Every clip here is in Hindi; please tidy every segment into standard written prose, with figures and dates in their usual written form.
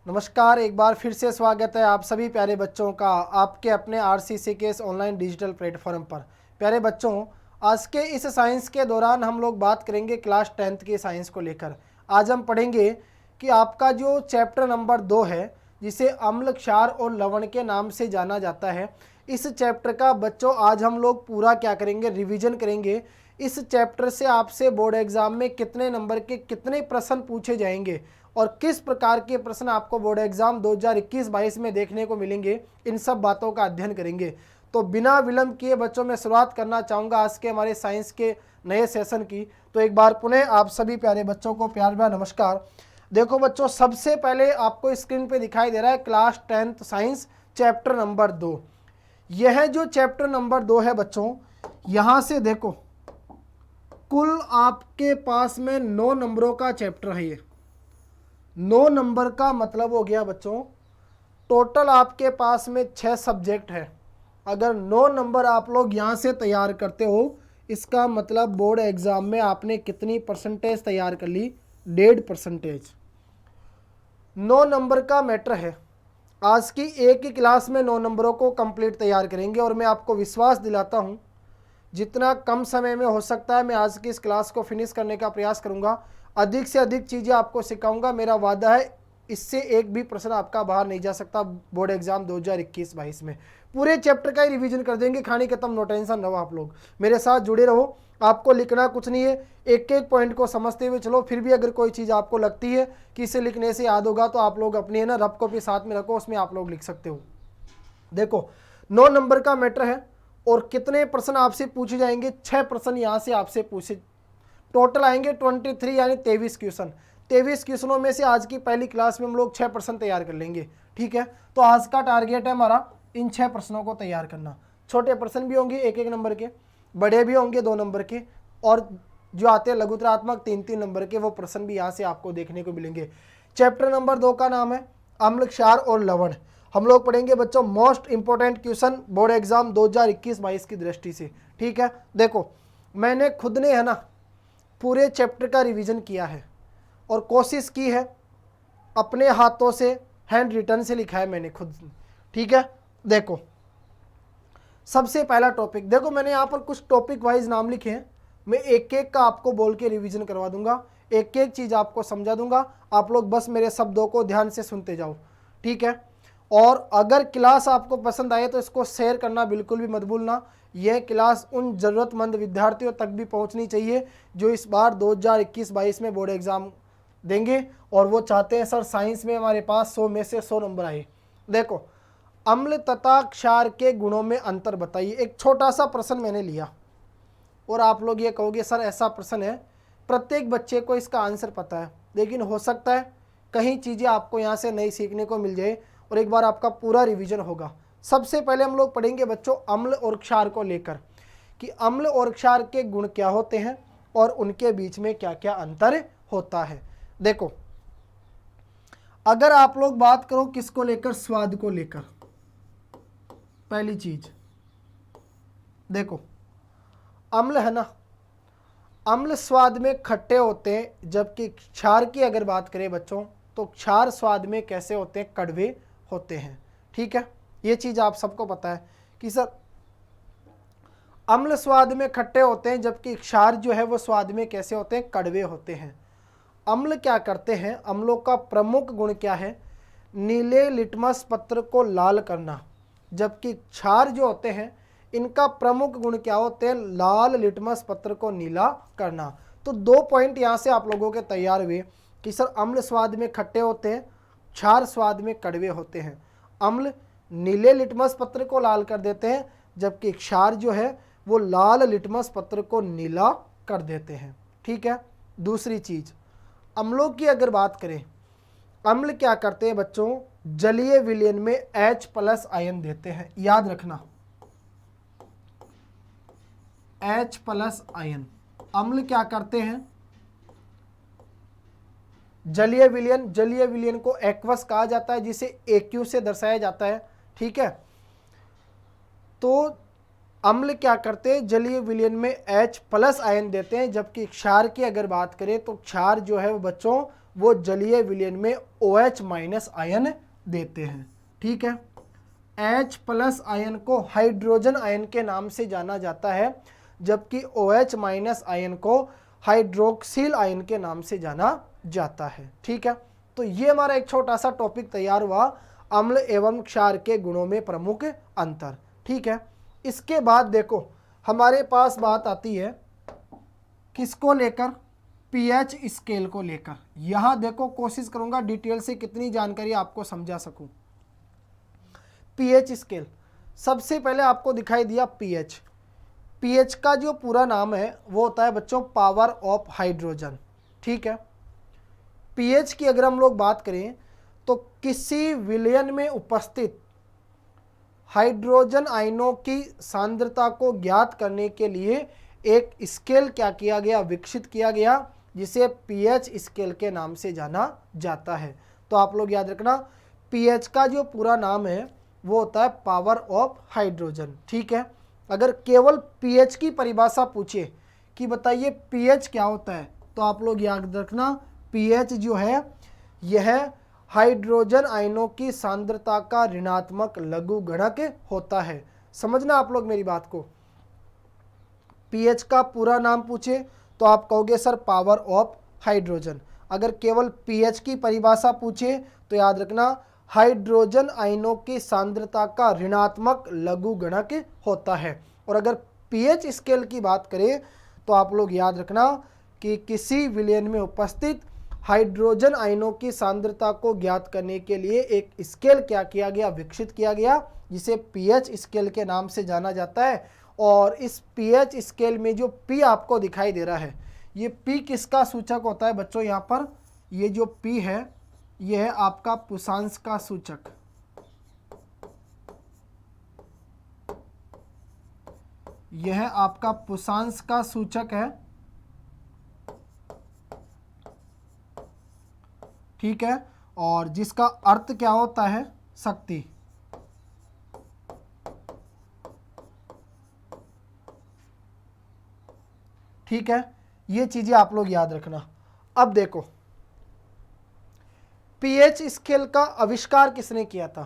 नमस्कार, एक बार फिर से स्वागत है आप सभी प्यारे बच्चों का आपके अपने आरसीसी के इस ऑनलाइन डिजिटल प्लेटफॉर्म पर। प्यारे बच्चों, आज के इस साइंस के दौरान हम लोग बात करेंगे क्लास 10th की साइंस को लेकर। आज हम पढ़ेंगे कि आपका जो चैप्टर नंबर 2 है, जिसे अम्ल, क्षार और लवण के नाम से जाना जाता है, इस चैप्टर का बच्चों आज हम लोग पूरा क्या करेंगे, रिवीजन करेंगे। इस चैप्टर से आपसे बोर्ड एग्जाम में कितने नंबर के कितने प्रश्न पूछे जाएंगे और किस प्रकार के प्रश्न आपको बोर्ड एग्जाम 2021-22 में देखने को मिलेंगे, इन सब बातों का अध्ययन करेंगे। तो बिना विलंब किए बच्चों मैं शुरुआत करना चाहूँगा आज के हमारे साइंस के नए सेशन की। तो एक बार पुनः आप सभी प्यारे बच्चों को प्यार भरा नमस्कार। देखो बच्चों, सबसे पहले आपको स्क्रीन पे दिखाई दे रहा है class 10th science chapter number 2। यह जो चैप्टर नंबर 2 है बच्चों, यहाँ से देखो कुल आपके पास में 9 नंबरों का चैप्टर है। ये 9 नंबर का मतलब हो गया बच्चों, टोटल आपके पास में 6 सब्जेक्ट है। अगर 9 नंबर आप लोग यहाँ से तैयार करते हो, इसका मतलब बोर्ड एग्जाम में आपने कितनी परसेंटेज तैयार कर ली? 1.5%। 9 नंबर का मैटर है। आज की एक ही क्लास में 9 नंबरों को कंप्लीट तैयार करेंगे और मैं आपको विश्वास दिलाता हूँ जितना कम समय में हो सकता है मैं आज की इस क्लास को फिनिश करने का प्रयास करूंगा। अधिक से अधिक चीज़ें आपको सिखाऊंगा। मेरा वादा है इससे एक भी प्रश्न आपका बाहर नहीं जा सकता बोर्ड एग्जाम 2021-22 में। पूरे चैप्टर का ही रिवीजन कर देंगे, कहानी खत्म, नो टेंशन रहो। आप लोग मेरे साथ जुड़े रहो, आपको लिखना कुछ नहीं है, एक एक पॉइंट को समझते हुए चलो। फिर भी अगर कोई चीज़ आपको लगती है कि इसे लिखने से याद होगा तो आप लोग अपनी है ना रफ कॉपी साथ में रखो, उसमें आप लोग लिख सकते हो। देखो 9 नंबर का मैटर है और कितने प्रश्न आपसे पूछे जाएंगे? 6 प्रश्न यहाँ से आपसे पूछे, टोटल आएंगे 23 यानी 23 क्वेश्चन। 23 क्वेश्चनों में से आज की पहली क्लास में हम लोग 6 प्रश्न तैयार कर लेंगे, ठीक है। तो आज का टारगेट है हमारा इन 6 प्रश्नों को तैयार करना। छोटे प्रश्न भी होंगे 1-1 नंबर के, बड़े भी होंगे 2 नंबर के, और जो आते हैं लघुतरात्मक 3-3 नंबर के, वो प्रश्न भी यहाँ से आपको देखने को मिलेंगे। चैप्टर नंबर 2 का नाम है अम्ल, क्षार और लवण। हम लोग पढ़ेंगे बच्चों most important question board exam 2021-22 की दृष्टि से, ठीक है। देखो मैंने खुद ने है ना पूरे चैप्टर का रिवीजन किया है और कोशिश की है, अपने हाथों से हैंड रिटन से लिखा है मैंने खुद, ठीक है। देखो सबसे पहला टॉपिक, देखो मैंने यहाँ पर कुछ टॉपिक वाइज नाम लिखे हैं। मैं एक एक का आपको बोल के रिवीजन करवा दूंगा, एक एक चीज़ आपको समझा दूंगा। आप लोग बस मेरे शब्दों को ध्यान से सुनते जाओ, ठीक है। और अगर क्लास आपको पसंद आए तो इसको शेयर करना बिल्कुल भी मत भूलना। यह क्लास उन ज़रूरतमंद विद्यार्थियों तक भी पहुंचनी चाहिए जो इस बार 2021-22 में बोर्ड एग्ज़ाम देंगे और वो चाहते हैं सर साइंस में हमारे पास 100 में से 100 नंबर आए। देखो अम्ल तथा क्षार के गुणों में अंतर बताइए। एक छोटा सा प्रश्न मैंने लिया और आप लोग ये कहोगे सर ऐसा प्रश्न है, प्रत्येक बच्चे को इसका आंसर पता है, लेकिन हो सकता है कहीं चीज़ें आपको यहाँ से नई सीखने को मिल जाए और एक बार आपका पूरा रिवीजन होगा। सबसे पहले हम लोग पढ़ेंगे बच्चों अम्ल और क्षार को लेकर कि अम्ल और क्षार के गुण क्या होते हैं और उनके बीच में क्या क्या अंतर होता है। देखो अगर आप लोग बात करो किसको लेकर, स्वाद को लेकर, पहली चीज देखो अम्ल है ना, अम्ल स्वाद में खट्टे होते हैं, जबकि क्षार की अगर बात करें बच्चों तो क्षार स्वाद में कैसे होते हैं, कड़वे होते हैं, ठीक है। ये चीज़ आप सबको पता है कि सर अम्ल स्वाद में खट्टे होते हैं जबकि क्षार जो है वो स्वाद में कैसे होते हैं, कड़वे होते हैं। अम्ल क्या करते हैं, अम्लों का प्रमुख गुण क्या है, नीले लिटमस पत्र को लाल करना, जबकि क्षार जो होते हैं इनका प्रमुख गुण क्या होते हैं, लाल लिटमस पत्र को नीला करना। तो 2 पॉइंट यहाँ से आप लोगों के तैयार हुए कि सर अम्ल स्वाद में खट्टे होते हैं, क्षार स्वाद में कड़वे होते हैं। अम्ल नीले लिटमस पत्र को लाल कर देते हैं जबकि क्षार जो है वो लाल लिटमस पत्र को नीला कर देते हैं, ठीक है। दूसरी चीज अम्लों की अगर बात करें, अम्ल क्या करते हैं बच्चों, जलीय विलयन में H+ आयन देते हैं, याद रखना H+ आयन। अम्ल क्या करते हैं, जलीय विलयन, जलीय विलयन को एक्वस कहा जाता है जिसे AQ से दर्शाया जाता है, ठीक है। तो अम्ल क्या करते हैं, जलीय विलयन में H+ आयन देते हैं, जबकि क्षार की अगर बात करें तो क्षार जो है वो बच्चों वो जलीय विलयन में OH माइनस आयन देते हैं। ठीक है, H प्लस आयन को हाइड्रोजन आयन के नाम से जाना जाता है, जबकि OH माइनस आयन को हाइड्रोक्सिल आयन के नाम से जाना जाता है। ठीक है, तो ये हमारा एक छोटा सा टॉपिक तैयार हुआ, अम्ल एवं क्षार के गुणों में प्रमुख अंतर। ठीक है, इसके बाद देखो हमारे पास बात आती है किसको लेकर, पीएच स्केल को लेकर। यहां देखो कोशिश करूंगा डिटेल से कितनी जानकारी आपको समझा सकूं। पीएच स्केल, सबसे पहले आपको दिखाई दिया पीएच। पीएच का जो पूरा नाम है वो होता है बच्चों पावर ऑफ हाइड्रोजन। ठीक है, पीएच की अगर हम लोग बात करें तो किसी विलयन में उपस्थित हाइड्रोजन आयनों की सांद्रता को ज्ञात करने के लिए एक स्केल क्या किया गया, विकसित किया गया, जिसे पीएच स्केल के नाम से जाना जाता है। तो आप लोग याद रखना, पीएच का जो पूरा नाम है वो होता है पावर ऑफ हाइड्रोजन। ठीक है, अगर केवल पीएच की परिभाषा पूछे कि बताइए पीएच क्या होता है, तो आप लोग याद रखना पीएच जो है यह हाइड्रोजन आयनों की सांद्रता का ऋणात्मक लघुगणक होता है। समझना आप लोग मेरी बात को, पीएच का पूरा नाम पूछे तो आप कहोगे सर पावर ऑफ हाइड्रोजन। अगर केवल पीएच की परिभाषा पूछे तो याद रखना हाइड्रोजन आयनों की सांद्रता का ऋणात्मक लघुगणक होता है। और अगर पीएच स्केल की बात करें तो आप लोग याद रखना कि किसी विलयन में उपस्थित हाइड्रोजन आयनों की सांद्रता को ज्ञात करने के लिए एक स्केल क्या किया गया, विकसित किया गया, जिसे पीएच स्केल के नाम से जाना जाता है। और इस पीएच स्केल में जो पी आपको दिखाई दे रहा है, ये पी किसका सूचक होता है बच्चों, यहाँ पर ये जो पी है यह है आपका पुषांश का सूचक। यह आपका पुषांश का सूचक है। ठीक है, और जिसका अर्थ क्या होता है, शक्ति। ठीक है, ये चीजें आप लोग याद रखना। अब देखो पीएच स्केल का आविष्कार किसने किया था।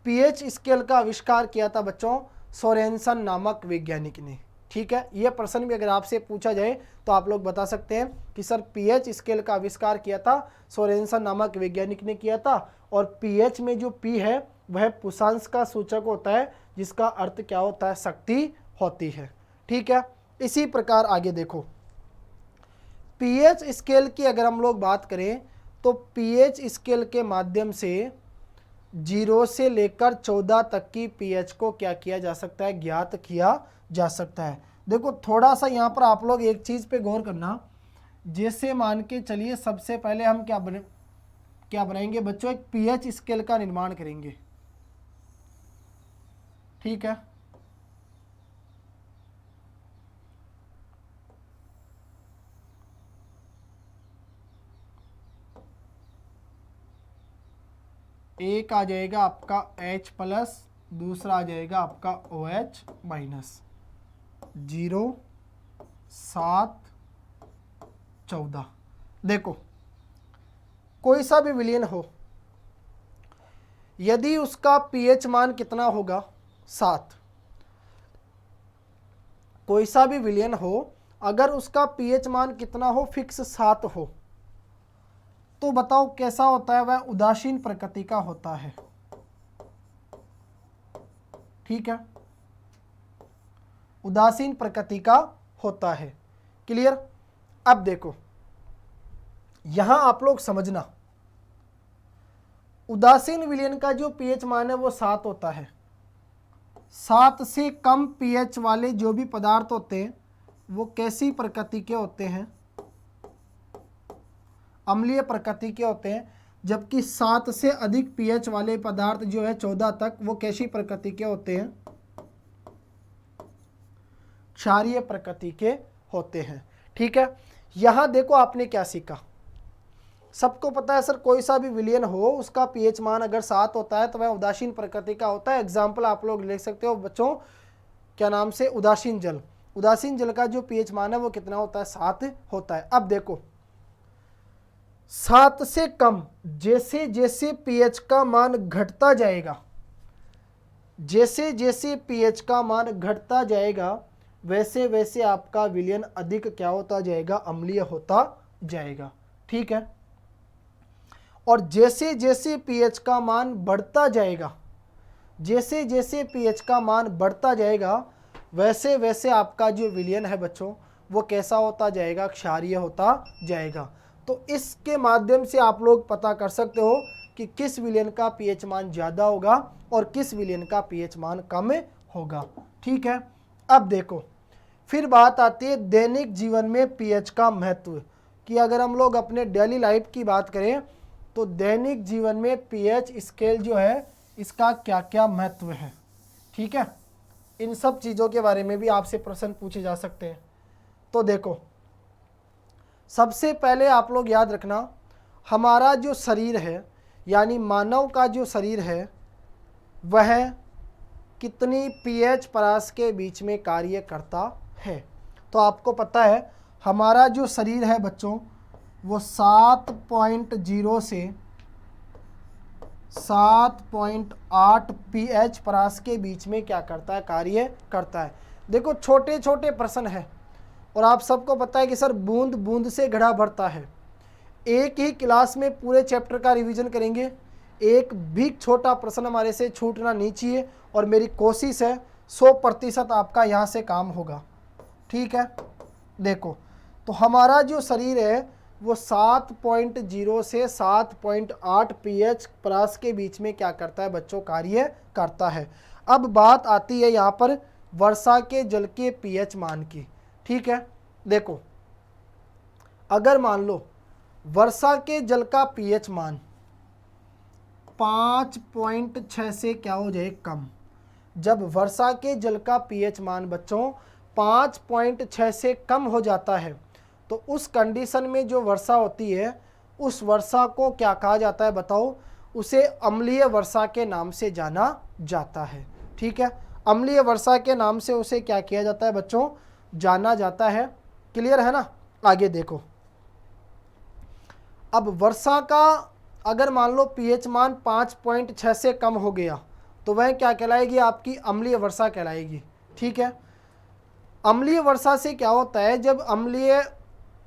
पीएच स्केल का आविष्कार किया था बच्चों सोरेनसन नामक वैज्ञानिक ने। ठीक है, यह प्रश्न भी अगर आपसे पूछा जाए तो आप लोग बता सकते हैं कि सर पीएच स्केल का आविष्कार किया था सोरेनसन नामक वैज्ञानिक ने किया था। और पीएच में जो पी है वह पुषांश का सूचक होता है, जिसका अर्थ क्या होता है, शक्ति होती है। ठीक है, इसी प्रकार आगे देखो पीएच स्केल की अगर हम लोग बात करें तो पीएच स्केल के माध्यम से 0 से लेकर 14 तक की पीएच को क्या किया जा सकता है, ज्ञात किया जा सकता है। देखो थोड़ा सा यहाँ पर आप लोग एक चीज़ पे गौर करना, जैसे मान के चलिए सबसे पहले हम क्या बनाएंगे बच्चों, एक पीएच स्केल का निर्माण करेंगे। ठीक है, एक आ जाएगा आपका H प्लस, दूसरा आ जाएगा आपका OH माइनस, 0 7 14। देखो कोई सा भी विलयन हो, यदि उसका पीएच मान कितना होगा, 7। कोई सा भी विलयन हो अगर उसका पीएच मान कितना हो, फिक्स 7 हो, तो बताओ कैसा होता है, वह उदासीन प्रकृति का होता है। ठीक है, उदासीन प्रकृति का होता है। क्लियर। अब देखो यहां आप लोग समझना, उदासीन विलयन का जो पीएच मान है वो 7 होता है। 7 से कम पीएच वाले जो भी पदार्थ होते हैं वो कैसी प्रकृति के होते हैं, अम्लीय प्रकृति के होते हैं। जबकि 7 से अधिक पीएच वाले पदार्थ जो है 14 तक, वो कैसी प्रकृति के होते हैं, क्षारीय प्रकृति के होते हैं। ठीक है, यहां देखो आपने क्या सीखा, सबको पता है सर कोई सा भी विलयन हो उसका पीएच मान अगर 7 होता है तो वह उदासीन प्रकृति का होता है। एग्जाम्पल आप लोग ले सकते हो बच्चों, क्या नाम से, उदासीन जल। उदासीन जल का जो पीएच मान है वो कितना होता है, 7 होता है। अब देखो 7 से कम, जैसे जैसे पीएच का मान घटता जाएगा, जैसे जैसे पीएच का मान घटता जाएगा, वैसे वैसे आपका विलयन अधिक क्या होता जाएगा, अम्लीय होता जाएगा। ठीक है। और जैसे जैसे पीएच का मान बढ़ता जाएगा, जैसे जैसे पीएच का मान बढ़ता जाएगा, वैसे वैसे आपका जो विलयन है बच्चों, वो कैसा होता जाएगा, क्षारीय होता जाएगा। तो इसके माध्यम से आप लोग पता कर सकते हो कि किस विलयन का पीएच मान ज़्यादा होगा और किस विलयन का पीएच मान कम होगा। ठीक है। अब देखो, फिर बात आती है दैनिक जीवन में पीएच का महत्व, कि अगर हम लोग अपने डेली लाइफ की बात करें तो दैनिक जीवन में पीएच स्केल जो है इसका क्या क्या महत्व है। ठीक है। इन सब चीज़ों के बारे में भी आपसे प्रश्न पूछे जा सकते हैं। तो देखो, सबसे पहले आप लोग याद रखना, हमारा जो शरीर है यानी मानव का जो शरीर है वह कितनी पीएच परास के बीच में कार्य करता है। तो आपको पता है हमारा जो शरीर है बच्चों, वो 7.0 से 7.8 पीएच परास के बीच में क्या करता है, कार्य करता है। देखो, छोटे छोटे प्रश्न है और आप सबको पता है कि सर बूंद बूंद से घड़ा भरता है। एक ही क्लास में पूरे चैप्टर का रिवीजन करेंगे, एक भी छोटा प्रश्न हमारे से छूटना नहीं चाहिए और मेरी कोशिश है 100% आपका यहाँ से काम होगा। ठीक है। देखो, तो हमारा जो शरीर है वो 7.0 से 7.8 पीएच परास के बीच में क्या करता है बच्चों, कार्य करता है। अब बात आती है यहाँ पर वर्षा के जल के पीएच मान की। ठीक है। देखो, अगर मान लो वर्षा के जल का पीएच मान 5.6 से क्या हो जाए, कम। जब वर्षा के जल का पीएच मान बच्चों 5.6 से कम हो जाता है तो उस कंडीशन में जो वर्षा होती है उस वर्षा को क्या कहा जाता है बताओ, उसे अम्लीय वर्षा के नाम से जाना जाता है। ठीक है। अम्लीय वर्षा के नाम से उसे क्या किया जाता है बच्चों, जाना जाता है। क्लियर है ना। आगे देखो, अब वर्षा का अगर मान लो पीएच मान 5.6 से कम हो गया तो वह क्या कहलाएगी, आपकी अम्लीय वर्षा कहलाएगी। ठीक है। अम्लीय वर्षा से क्या होता है, जब अम्लीय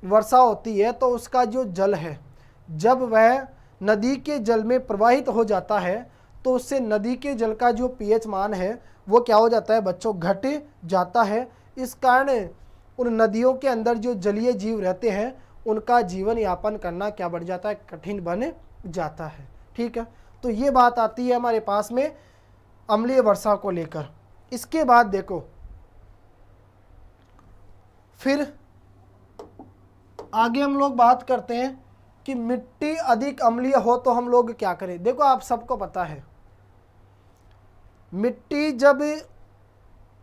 वर्षा होती है तो उसका जो जल है जब वह नदी के जल में प्रवाहित हो जाता है तो उससे नदी के जल का जो पीएच मान है वो क्या हो जाता है बच्चों, घट जाता है। इस कारण उन नदियों के अंदर जो जलीय जीव रहते हैं उनका जीवन यापन करना क्या बढ़ जाता है, कठिन बन जाता है। ठीक है। तो ये बात आती है हमारे पास में अम्लीय वर्षा को लेकर। इसके बाद देखो, फिर आगे हम लोग बात करते हैं कि मिट्टी अधिक अम्लीय हो तो हम लोग क्या करें। देखो, आप सबको पता है मिट्टी जब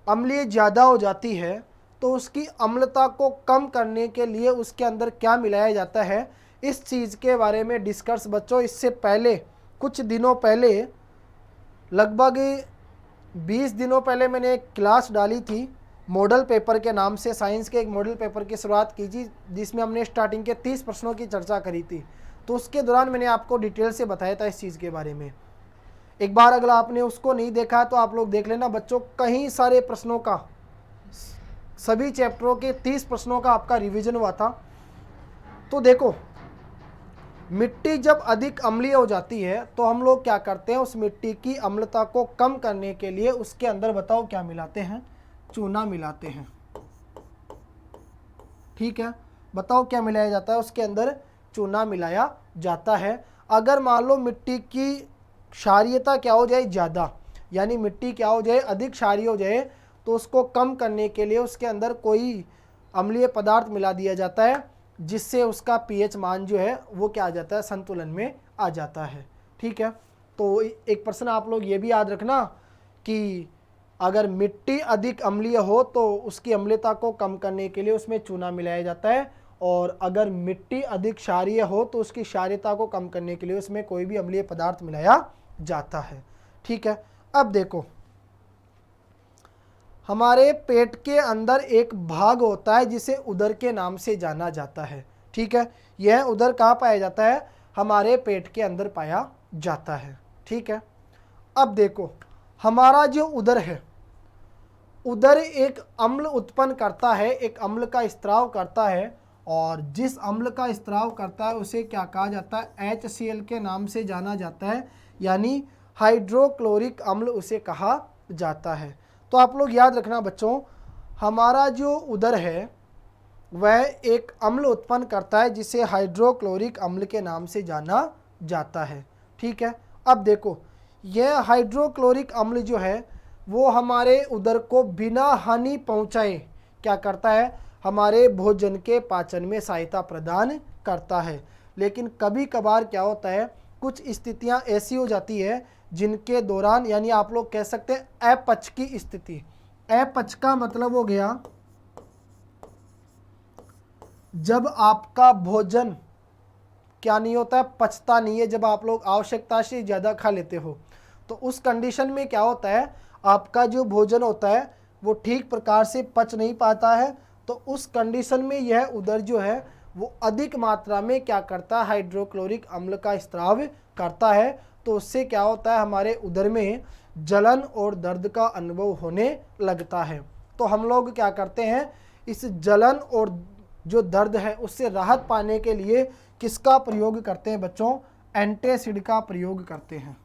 अम्लीय ज़्यादा हो जाती है तो उसकी अम्लता को कम करने के लिए उसके अंदर क्या मिलाया जाता है, इस चीज़ के बारे में डिस्कस बच्चों इससे पहले कुछ दिनों पहले, लगभग 20 दिनों पहले मैंने एक क्लास डाली थी मॉडल पेपर के नाम से। साइंस के एक मॉडल पेपर की शुरुआत की थी जिसमें हमने स्टार्टिंग के 30 प्रश्नों की चर्चा करी थी। तो उसके दौरान मैंने आपको डिटेल से बताया था इस चीज़ के बारे में। एक बार अगर आपने उसको नहीं देखा तो आप लोग देख लेना बच्चों, कई सारे प्रश्नों का, सभी चैप्टरों के 30 प्रश्नों का आपका रिवीजन हुआ था। तो देखो, मिट्टी जब अधिक अम्लीय हो जाती है तो हम लोग क्या करते हैं, उस मिट्टी की अम्लता को कम करने के लिए उसके अंदर बताओ क्या मिलाते हैं, चूना मिलाते हैं। ठीक है। बताओ क्या मिलाया जाता है, उसके अंदर चूना मिलाया जाता है। अगर मान लो मिट्टी की क्षारीयता क्या हो जाए, ज़्यादा, यानी मिट्टी क्या हो जाए, अधिक क्षारीय हो जाए, तो उसको कम करने के लिए उसके अंदर कोई अम्लीय पदार्थ मिला दिया जाता है जिससे उसका पीएच मान जो है वो क्या आ जाता है, संतुलन में आ जाता है। ठीक है। तो एक प्रश्न आप लोग ये भी याद रखना कि अगर मिट्टी अधिक अम्लीय हो तो उसकी अम्लता को कम करने के लिए उसमें चूना मिलाया जाता है, और अगर मिट्टी अधिक क्षारीय हो तो उसकी क्षारीयता को कम करने के लिए उसमें कोई भी अम्लीय पदार्थ मिलाया जाता है। ठीक है। अब देखो, हमारे पेट के अंदर एक भाग होता है जिसे उदर के नाम से जाना जाता है। ठीक है, यह उदर कहाँ पाया जाता है? हमारे पेट के अंदर पाया जाता है। ठीक है, अब देखो हमारा जो उदर है, उदर एक अम्ल उत्पन्न करता है, एक अम्ल का स्त्राव करता है, और जिस अम्ल का स्त्राव करता है उसे क्या कहा जाता है? HCl के नाम से जाना जाता है, यानी हाइड्रोक्लोरिक अम्ल उसे कहा जाता है। तो आप लोग याद रखना बच्चों, हमारा जो उदर है वह एक अम्ल उत्पन्न करता है जिसे हाइड्रोक्लोरिक अम्ल के नाम से जाना जाता है। ठीक है, अब देखो यह हाइड्रोक्लोरिक अम्ल जो है वो हमारे उदर को बिना हानि पहुंचाए क्या करता है? हमारे भोजन के पाचन में सहायता प्रदान करता है। लेकिन कभी कभार क्या होता है, कुछ स्थितियां ऐसी हो जाती है जिनके दौरान, यानी आप लोग कह सकते हैं अपच की स्थिति। अपच का मतलब हो गया जब आपका भोजन क्या नहीं होता है? पचता नहीं है, जब आप लोग आवश्यकता से ज़्यादा खा लेते हो, तो उस कंडीशन में क्या होता है, आपका जो भोजन होता है वो ठीक प्रकार से पच नहीं पाता है। तो उस कंडीशन में यह उदर जो है वो अधिक मात्रा में क्या करता है? हाइड्रोक्लोरिक अम्ल का स्त्राव करता है। तो उससे क्या होता है? हमारे उदर में जलन और दर्द का अनुभव होने लगता है। तो हम लोग क्या करते हैं, इस जलन और जो दर्द है उससे राहत पाने के लिए किसका प्रयोग करते हैं बच्चों? एंटासिड का प्रयोग करते हैं।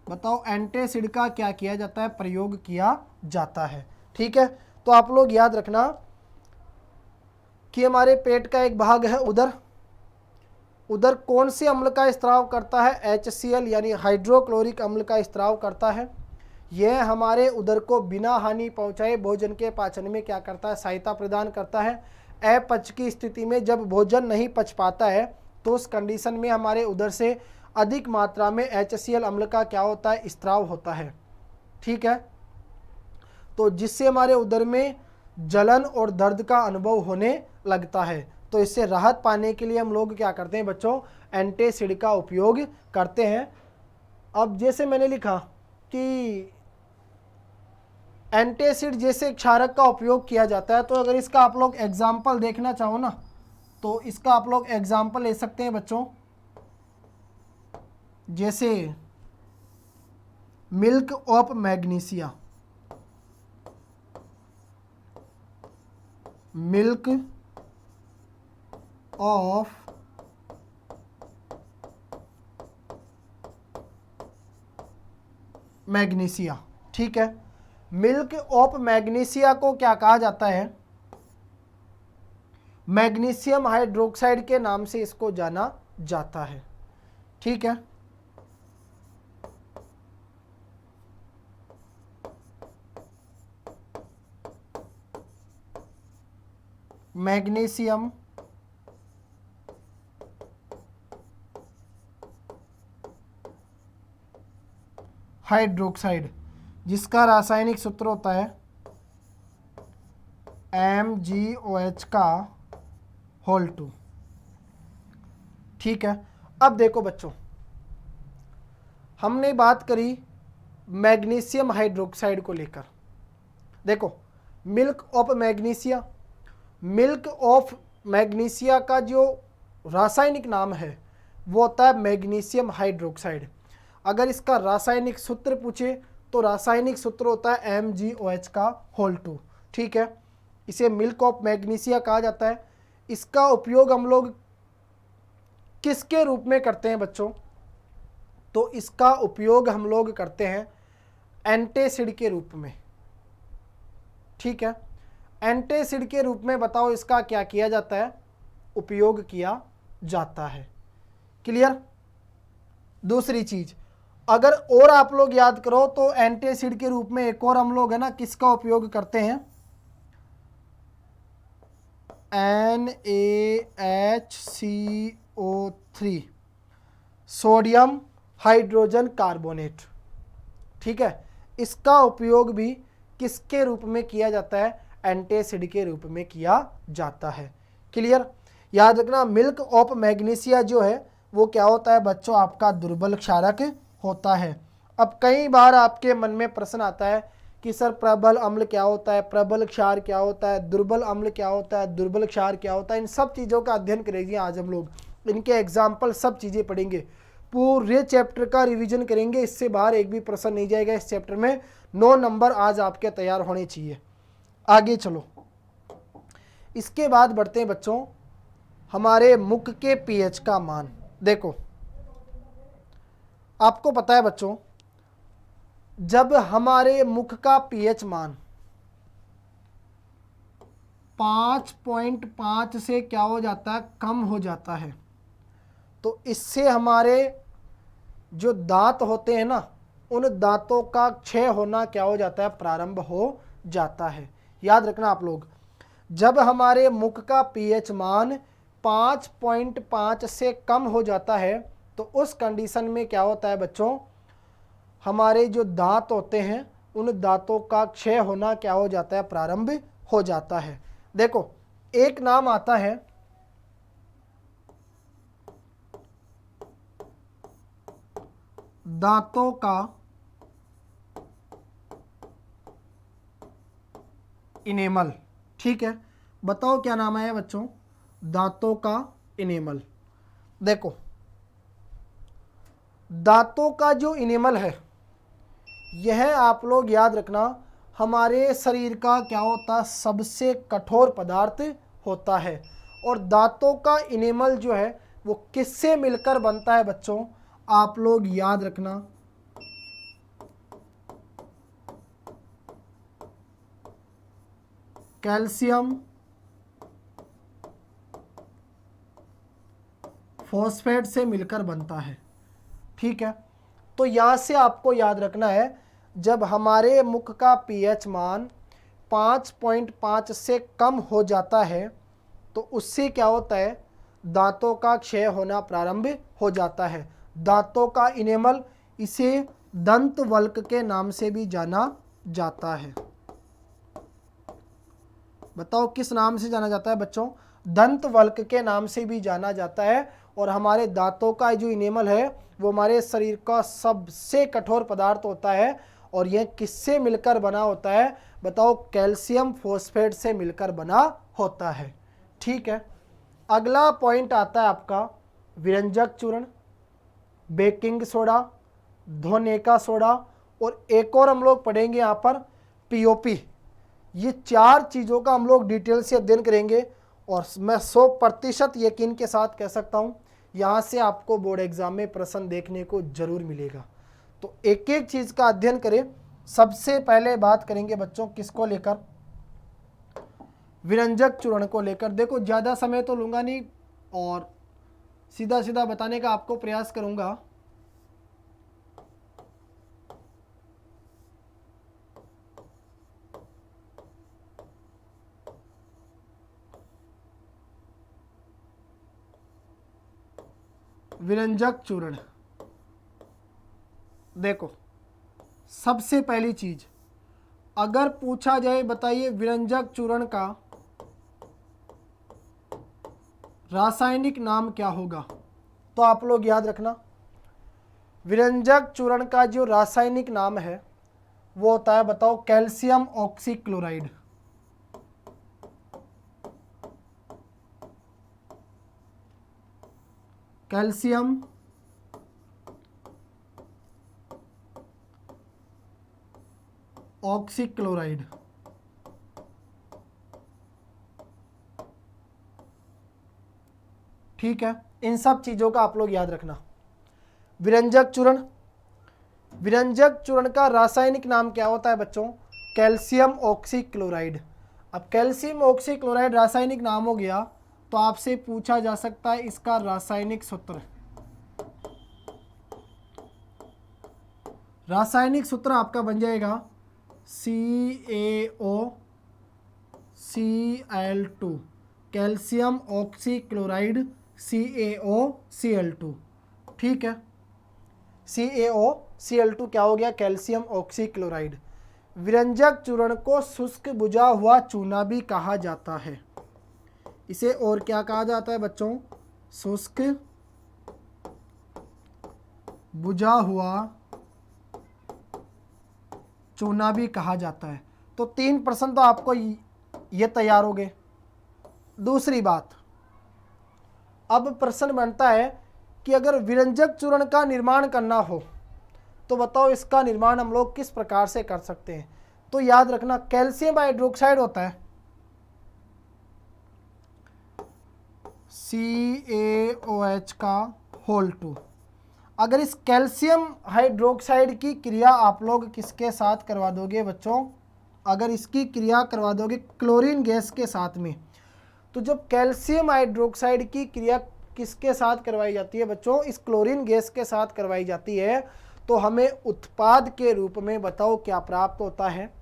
बताओ एंटासिड का क्या किया जाता है? प्रयोग किया जाता है। ठीक है, तो आप लोग याद रखना कि हमारे पेट का एक भाग है उदर। उदर कौन से अम्ल का स्त्राव करता है? HCl यानी हाइड्रोक्लोरिक अम्ल का स्त्राव करता है। यह हमारे उदर को बिना हानि पहुंचाए भोजन के पाचन में क्या करता है? सहायता प्रदान करता है। अपच की स्थिति में जब भोजन नहीं पच पाता है तो उस कंडीशन में हमारे उदर से अधिक मात्रा में HCl अम्ल का क्या होता है? स्त्राव होता है। ठीक है, तो जिससे हमारे उदर में जलन और दर्द का अनुभव होने लगता है। तो इससे राहत पाने के लिए हम लोग क्या करते हैं बच्चों? एंटासिड का उपयोग करते हैं। अब जैसे मैंने लिखा कि एंटासिड जैसे क्षारक का उपयोग किया जाता है, तो अगर इसका आप लोग एग्जाम्पल देखना चाहो ना, तो इसका आप लोग एग्जाम्पल ले सकते हैं बच्चों, जैसे milk of magnesia. Milk of magnesia. ठीक है, मिल्क ऑफ मैग्नीशिया को क्या कहा जाता है? मैग्नीशियम हाइड्रोक्साइड के नाम से इसको जाना जाता है। ठीक है, मैग्नीशियम हाइड्रोक्साइड, जिसका रासायनिक सूत्र होता है MgOH का होल 2। ठीक है, अब देखो बच्चों, हमने बात करी मैग्नीशियम हाइड्रोक्साइड को लेकर। देखो milk of magnesia, milk of magnesia का जो रासायनिक नाम है वो होता है मैग्नीशियम हाइड्रोक्साइड। अगर इसका रासायनिक सूत्र पूछे तो रासायनिक सूत्र होता है MgOH का होल 2। ठीक है, इसे मिल्क ऑफ मैग्नीशिया कहा जाता है। इसका उपयोग हम लोग किसके रूप में करते हैं बच्चों? तो इसका उपयोग हम लोग करते हैं एंटासिड के रूप में। ठीक है, एंटासिड के रूप में बताओ इसका क्या किया जाता है? उपयोग किया जाता है। क्लियर? दूसरी चीज, अगर और आप लोग याद करो तो एंटासिड के रूप में एक और हम लोग है ना किसका उपयोग करते हैं? NaHCO3, sodium hydrogen carbonate. ठीक है, इसका उपयोग भी किसके रूप में किया जाता है? एंटासिड के रूप में किया जाता है। क्लियर? याद रखना मिल्क ऑफ मैग्नीशिया जो है वो क्या होता है बच्चों? आपका दुर्बल क्षारक होता है। अब कई बार आपके मन में प्रश्न आता है कि सर प्रबल अम्ल क्या होता है, प्रबल क्षार क्या होता है, दुर्बल अम्ल क्या होता है, दुर्बल क्षार क्या होता है, इन सब चीज़ों का अध्ययन करेंगे आज हम लोग। इनके एग्जाम्पल सब चीज़ें पढ़ेंगे, पूरे चैप्टर का रिवीजन करेंगे, इससे बाहर एक भी प्रश्न नहीं जाएगा इस चैप्टर में। 9 नंबर आज आपके तैयार होने चाहिए। आगे चलो, इसके बाद बढ़ते हैं बच्चों हमारे मुख के पीएच का मान। देखो आपको पता है बच्चों, जब हमारे मुख का पीएच मान 5.5 से क्या हो जाता है, कम हो जाता है, तो इससे हमारे जो दांत होते हैं ना, उन दांतों का क्षय होना क्या हो जाता है, प्रारंभ हो जाता है। याद रखना आप लोग, जब हमारे मुख का पीएच मान 5.5 से कम हो जाता है तो उस कंडीशन में क्या होता है बच्चों, हमारे जो दांत होते हैं उन दांतों का क्षय होना क्या हो जाता है, प्रारंभ हो जाता है। देखो एक नाम आता है दांतों का इनेमल, ठीक है, बताओ क्या नाम है बच्चों, दांतों का इनेमल। देखो दांतों का जो इनेमल है यह आप लोग याद रखना हमारे शरीर का क्या होता है, सबसे कठोर पदार्थ होता है। और दांतों का इनेमल जो है वो किससे मिलकर बनता है बच्चों, आप लोग याद रखना कैल्शियम फॉस्फेट से मिलकर बनता है, ठीक है। तो यहाँ से आपको याद रखना है, जब हमारे मुख का पीएच मान 5.5 से कम हो जाता है तो उससे क्या होता है, दांतों का क्षय होना प्रारंभ हो जाता है। दांतों का इनेमल, इसे दंत वल्क के नाम से भी जाना जाता है। बताओ किस नाम से जाना जाता है बच्चों, दंत वल्क के नाम से भी जाना जाता है। और हमारे दांतों का जो इनेमल है वो हमारे शरीर का सबसे कठोर पदार्थ होता है। और यह किससे मिलकर बना होता है, बताओ, कैल्शियम फॉस्फेट से मिलकर बना होता है, ठीक है। अगला पॉइंट आता है आपका विरंजक चूर्ण, बेकिंग सोडा, धोनेका सोडा, और एक और हम लोग पढ़ेंगे यहाँ पर पीओपी। ये 4 चीज़ों का हम लोग डिटेल से अध्ययन करेंगे। और मैं 100% यकीन के साथ कह सकता हूँ यहाँ से आपको बोर्ड एग्जाम में प्रश्न देखने को जरूर मिलेगा। तो एक एक चीज़ का अध्ययन करें। सबसे पहले बात करेंगे बच्चों किसको लेकर, विरंजक चूर्ण को लेकर। देखो ज़्यादा समय तो लूँगा नहीं और सीधा सीधा बताने का आपको प्रयास करूँगा। विरंजक चूर्ण, देखो सबसे पहली चीज अगर पूछा जाए, बताइए विरंजक चूर्ण का रासायनिक नाम क्या होगा, तो आप लोग याद रखना विरंजक चूर्ण का जो रासायनिक नाम है वो होता है, बताओ, कैल्शियम ऑक्सीक्लोराइड। कैल्शियम ऑक्सीक्लोराइड, ठीक है। इन सब चीज़ों का आप लोग याद रखना। विरंजक चूर्ण, विरंजक चूर्ण का रासायनिक नाम क्या होता है बच्चों, कैल्शियम ऑक्सीक्लोराइड। अब कैल्शियम ऑक्सीक्लोराइड रासायनिक नाम हो गया तो आपसे पूछा जा सकता है इसका रासायनिक सूत्र। रासायनिक सूत्र आपका बन जाएगा CaOCl2, कैल्शियम ऑक्सीक्लोराइड CaOCl2, ठीक है। CaOCl2 क्या हो गया, कैल्शियम ऑक्सीक्लोराइड। विरंजक चूर्ण को शुष्क बुझा हुआ चूना भी कहा जाता है। इसे और क्या कहा जाता है बच्चों, शुष्क बुझा हुआ चूना भी कहा जाता है। तो 3 प्रश्न तो आपको ये तैयार हो गए। दूसरी बात, अब प्रश्न बनता है कि अगर विरंजक चूर्ण का निर्माण करना हो तो बताओ इसका निर्माण हम लोग किस प्रकार से कर सकते हैं। तो याद रखना, कैल्शियम हाइड्रोक्साइड होता है CaOH का होल 2। अगर इस कैल्शियम हाइड्रोक्साइड की क्रिया आप लोग किसके साथ करवा दोगे बच्चों, अगर इसकी क्रिया करवा दोगे क्लोरीन गैस के साथ में, तो जब कैल्शियम हाइड्रोक्साइड की क्रिया किसके साथ करवाई जाती है बच्चों, इस क्लोरीन गैस के साथ करवाई जाती है, तो हमें उत्पाद के रूप में बताओ क्या प्राप्त होता है,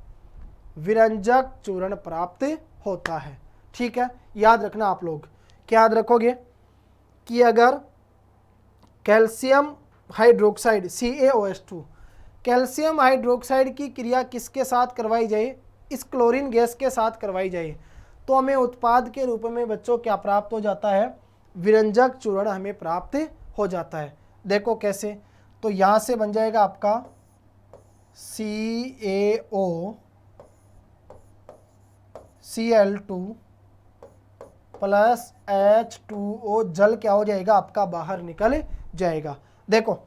विरंजक चूर्ण प्राप्त होता है। ठीक है, याद रखना आप लोग, क्या याद रखोगे कि अगर calcium hydroxide CaOH2, calcium hydroxide की क्रिया किसके साथ करवाई जाए, इस क्लोरीन गैस के साथ करवाई जाए, तो हमें उत्पाद के रूप में बच्चों क्या प्राप्त हो जाता है, विरंजक चूर्ण हमें प्राप्त हो जाता है। देखो कैसे, तो यहाँ से बन जाएगा आपका CaCl2 प्लस H2O, जल क्या हो जाएगा आपका बाहर निकल जाएगा। देखो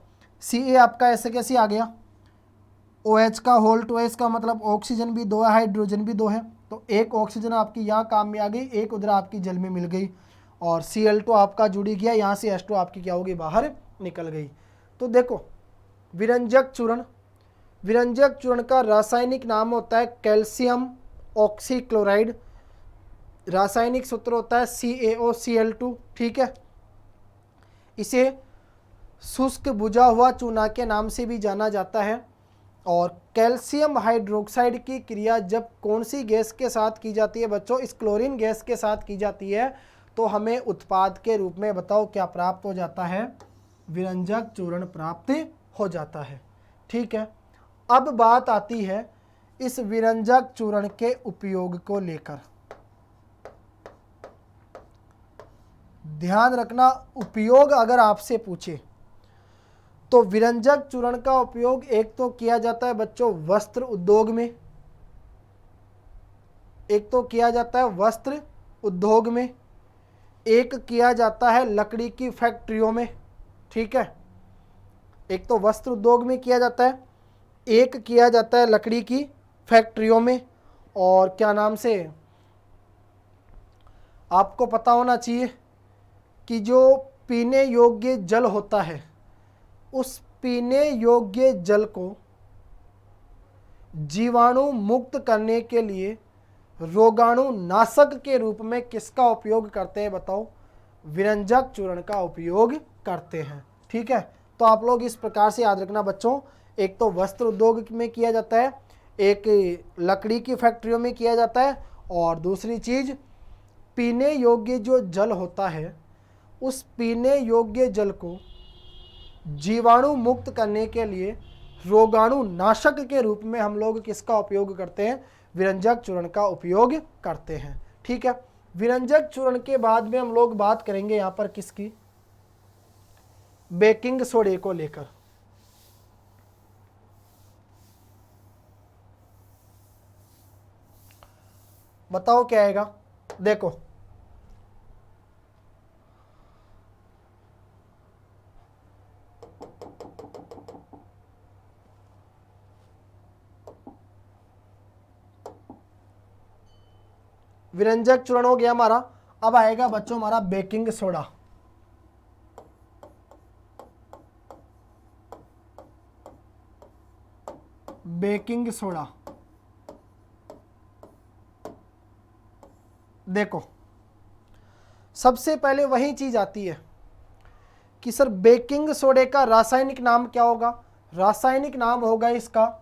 Ca आपका ऐसे कैसे आ गया, OH का होल 2 है, इसका मतलब ऑक्सीजन भी 2 है, हाइड्रोजन भी 2 है, तो एक ऑक्सीजन आपकी यहाँ काम में आ गई, एक उधर आपकी जल में मिल गई, और Cl2 आपका जुड़ी गया, यहाँ से H2 आपकी क्या होगी बाहर निकल गई। तो देखो विरंजक चूर्ण, विरंजक चूर्ण का रासायनिक नाम होता है कैल्शियम ऑक्सीक्लोराइड, रासायनिक सूत्र होता है CaOCl2। ठीक है, इसे शुष्क बुझा हुआ चूना के नाम से भी जाना जाता है। और कैल्शियम हाइड्रोक्साइड की क्रिया जब कौन सी गैस के साथ की जाती है बच्चों, इस क्लोरीन गैस के साथ की जाती है, तो हमें उत्पाद के रूप में बताओ क्या प्राप्त हो जाता है, विरंजक चूर्ण प्राप्त हो जाता है। ठीक है, अब बात आती है इस विरंजक चूर्ण के उपयोग को लेकर। ध्यान रखना, उपयोग अगर आपसे पूछे तो विरंजक चूर्ण का उपयोग एक तो किया जाता है बच्चों वस्त्र उद्योग में, एक तो किया जाता है वस्त्र उद्योग में, एक किया जाता है लकड़ी की फैक्ट्रियों में। ठीक है, एक तो वस्त्र उद्योग में किया जाता है, एक किया जाता है लकड़ी की फैक्ट्रियों में, और क्या नाम से आपको पता होना चाहिए कि जो पीने योग्य जल होता है, उस पीने योग्य जल को जीवाणु मुक्त करने के लिए रोगाणु नाशक के रूप में किसका उपयोग करते हैं बताओ, विरंजक चूर्ण का उपयोग करते हैं। ठीक है, तो आप लोग इस प्रकार से याद रखना बच्चों, एक तो वस्त्र उद्योग में किया जाता है, एक लकड़ी की फैक्ट्रियों में किया जाता है, और दूसरी चीज पीने योग्य जो जल होता है, उस पीने योग्य जल को जीवाणु मुक्त करने के लिए रोगाणु नाशक के रूप में हम लोग किसका उपयोग करते हैं, विरंजक चूर्ण का उपयोग करते हैं। ठीक है, विरंजक चूर्ण के बाद में हम लोग बात करेंगे यहां पर किसकी, बेकिंग सोडे को लेकर। बताओ क्या आएगा, देखो विरंजक चूर्ण हो गया हमारा, अब आएगा बच्चों हमारा बेकिंग सोडा। बेकिंग सोडा, देखो सबसे पहले वही चीज आती है कि सर बेकिंग सोडे का रासायनिक नाम क्या होगा, रासायनिक नाम होगा इसका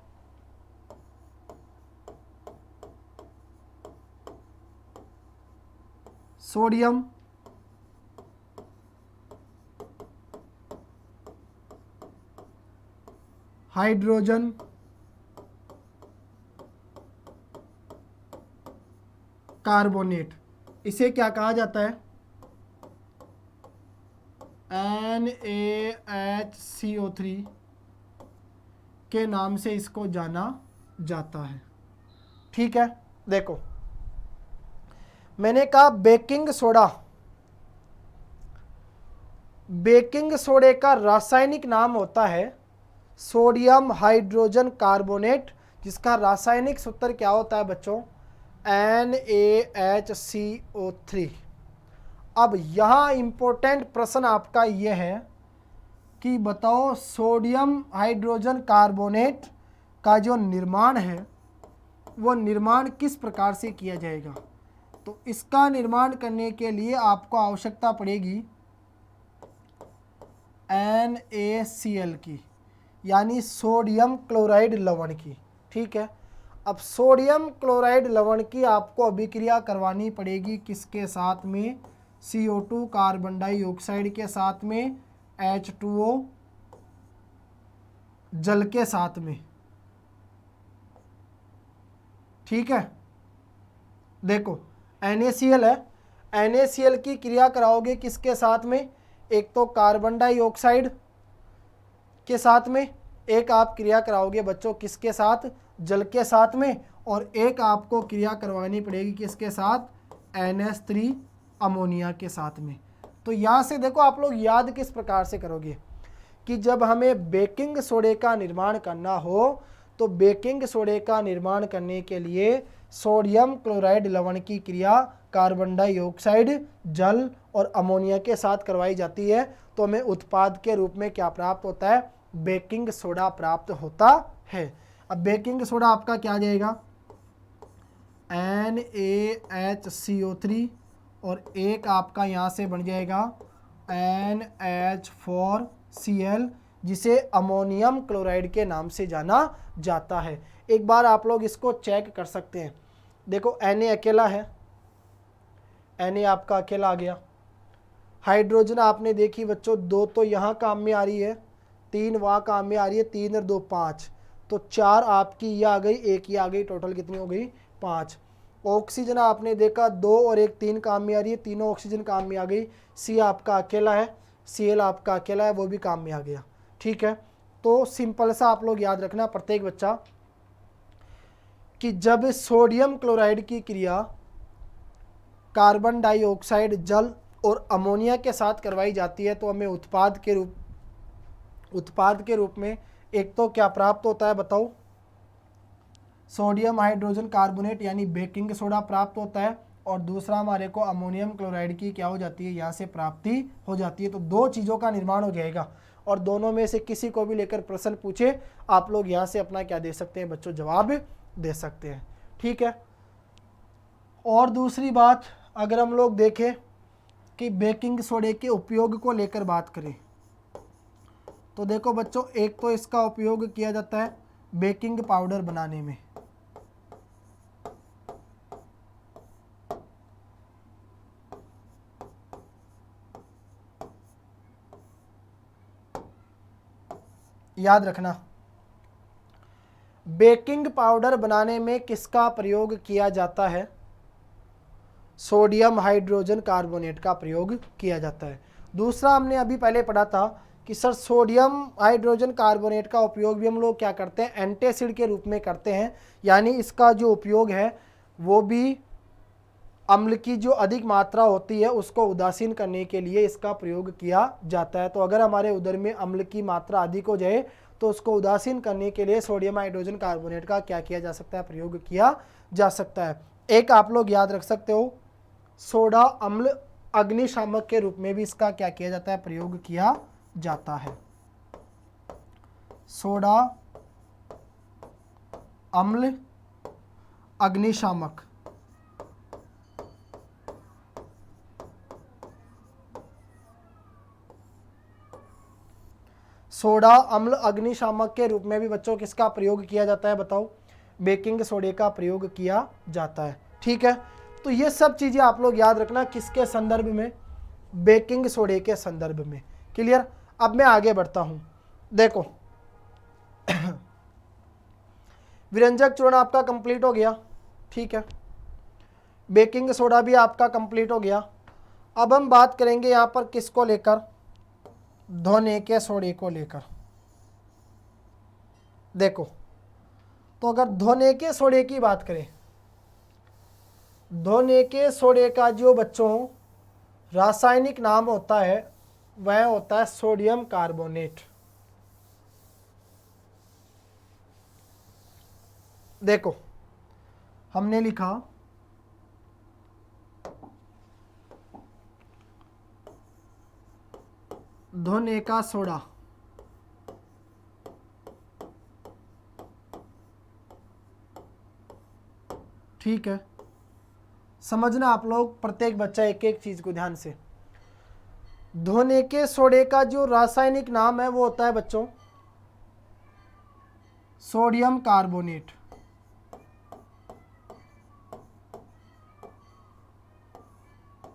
सोडियम हाइड्रोजन कार्बोनेट। इसे क्या कहा जाता है, NaHCO3 के नाम से इसको जाना जाता है। ठीक है, देखो मैंने कहा बेकिंग सोडा, बेकिंग सोडे का रासायनिक नाम होता है सोडियम हाइड्रोजन कार्बोनेट, जिसका रासायनिक सूत्र क्या होता है बच्चों, NaHCO3। अब यहाँ इंपॉर्टेंट प्रश्न आपका यह है कि बताओ सोडियम हाइड्रोजन कार्बोनेट का जो निर्माण है वो निर्माण किस प्रकार से किया जाएगा। तो इसका निर्माण करने के लिए आपको आवश्यकता पड़ेगी NaCl की, यानी सोडियम क्लोराइड लवण की। ठीक है, अब सोडियम क्लोराइड लवण की आपको अभिक्रिया करवानी पड़ेगी किसके साथ में, CO2 कार्बन डाइऑक्साइड के साथ में, H2O जल के साथ में। ठीक है, देखो NaCl है, NaCl की क्रिया कराओगे किसके साथ में, एक तो कार्बन डाइऑक्साइड के साथ में, एक आप क्रिया कराओगे बच्चों किसके साथ, जल के साथ में, और एक आपको क्रिया करवानी पड़ेगी किसके साथ, NH3 अमोनिया के साथ में। तो यहाँ से देखो आप लोग याद किस प्रकार से करोगे कि जब हमें बेकिंग सोडे का निर्माण करना हो तो बेकिंग सोडे का निर्माण करने के लिए सोडियम क्लोराइड लवण की क्रिया कार्बन डाइऑक्साइड, जल और अमोनिया के साथ करवाई जाती है, तो हमें उत्पाद के रूप में क्या प्राप्त होता है, बेकिंग सोडा प्राप्त होता है। अब बेकिंग सोडा आपका क्या आ जाएगा, NaHCO3 और एक आपका यहाँ से बन जाएगा NH4Cl, जिसे अमोनियम क्लोराइड के नाम से जाना जाता है। एक बार आप लोग इसको चेक कर सकते हैं, देखो Na अकेला है, Na आपका अकेला आ गया, हाइड्रोजन आपने देखी बच्चों, 2 तो यहाँ काम में आ रही है, 3 वहाँ काम में आ रही है, 3 और 2 5, तो 4 आपकी ये आ गई, 1 ये आ गई, टोटल कितनी हो गई 5। ऑक्सीजन आपने देखा 2 और 1 3 काम में आ रही है, तीनों ऑक्सीजन काम में आ गई। C आपका अकेला है, Cl आपका अकेला है, वो भी काम में आ गया। ठीक है, तो सिंपल सा आप लोग याद रखना प्रत्येक बच्चा कि जब सोडियम क्लोराइड की क्रिया कार्बन डाइऑक्साइड, जल और अमोनिया के साथ करवाई जाती है तो हमें उत्पाद के रूप में एक तो क्या प्राप्त होता है बताओ, सोडियम हाइड्रोजन कार्बोनेट यानी बेकिंग सोडा प्राप्त होता है, और दूसरा हमारे को अमोनियम क्लोराइड की क्या हो जाती है, यहाँ से प्राप्ति हो जाती है। तो 2 चीज़ों का निर्माण हो जाएगा, और दोनों में से किसी को भी लेकर प्रश्न पूछे आप लोग यहाँ से अपना क्या दे सकते हैं बच्चों, जवाब दे सकते हैं। ठीक है, और दूसरी बात अगर हम लोग देखें कि बेकिंग सोडे के उपयोग को लेकर बात करें तो देखो बच्चों, एक तो इसका उपयोग किया जाता है बेकिंग पाउडर बनाने में, याद रखना बेकिंग पाउडर बनाने में किसका प्रयोग किया जाता है, सोडियम हाइड्रोजन कार्बोनेट का प्रयोग किया जाता है। दूसरा हमने अभी पहले पढ़ा था कि सर सोडियम हाइड्रोजन कार्बोनेट का उपयोग भी हम लोग क्या करते हैं, एंटासिड के रूप में करते हैं, यानी इसका जो उपयोग है वो भी अम्ल की जो अधिक मात्रा होती है उसको उदासीन करने के लिए इसका प्रयोग किया जाता है। तो अगर हमारे उदर में अम्ल की मात्रा अधिक हो जाए तो उसको उदासीन करने के लिए सोडियम हाइड्रोजन कार्बोनेट का क्या किया जा सकता है, प्रयोग किया जा सकता है। एक आप लोग याद रख सकते हो, सोडा अम्ल अग्निशामक के रूप में भी इसका क्या किया जाता है, प्रयोग किया जाता है। सोडा अम्ल अग्निशामक, सोडा अम्ल अग्निशामक के रूप में भी बच्चों किसका प्रयोग किया जाता है बताओ, बेकिंग सोडे का प्रयोग किया जाता है। ठीक है, तो ये सब चीज़ें आप लोग याद रखना किसके संदर्भ में, बेकिंग सोडे के संदर्भ में। क्लियर, अब मैं आगे बढ़ता हूं। देखो विरंजक चूर्ण आपका कंप्लीट हो गया, ठीक है, बेकिंग सोडा भी आपका कंप्लीट हो गया। अब हम बात करेंगे यहां पर किसको लेकर, धोने के सोडे को लेकर। देखो तो अगर धोनेके सोडे की बात करें, धोनेके सोडे का जो बच्चों रासायनिक नाम होता है वह होता है सोडियम कार्बोनेट। देखो हमने लिखा धोनेका सोडा, ठीक है। समझना आप लोग, प्रत्येक बच्चा एक एक चीज को ध्यान से। धोनेके सोडे का जो रासायनिक नाम है वो होता है बच्चों सोडियम कार्बोनेट।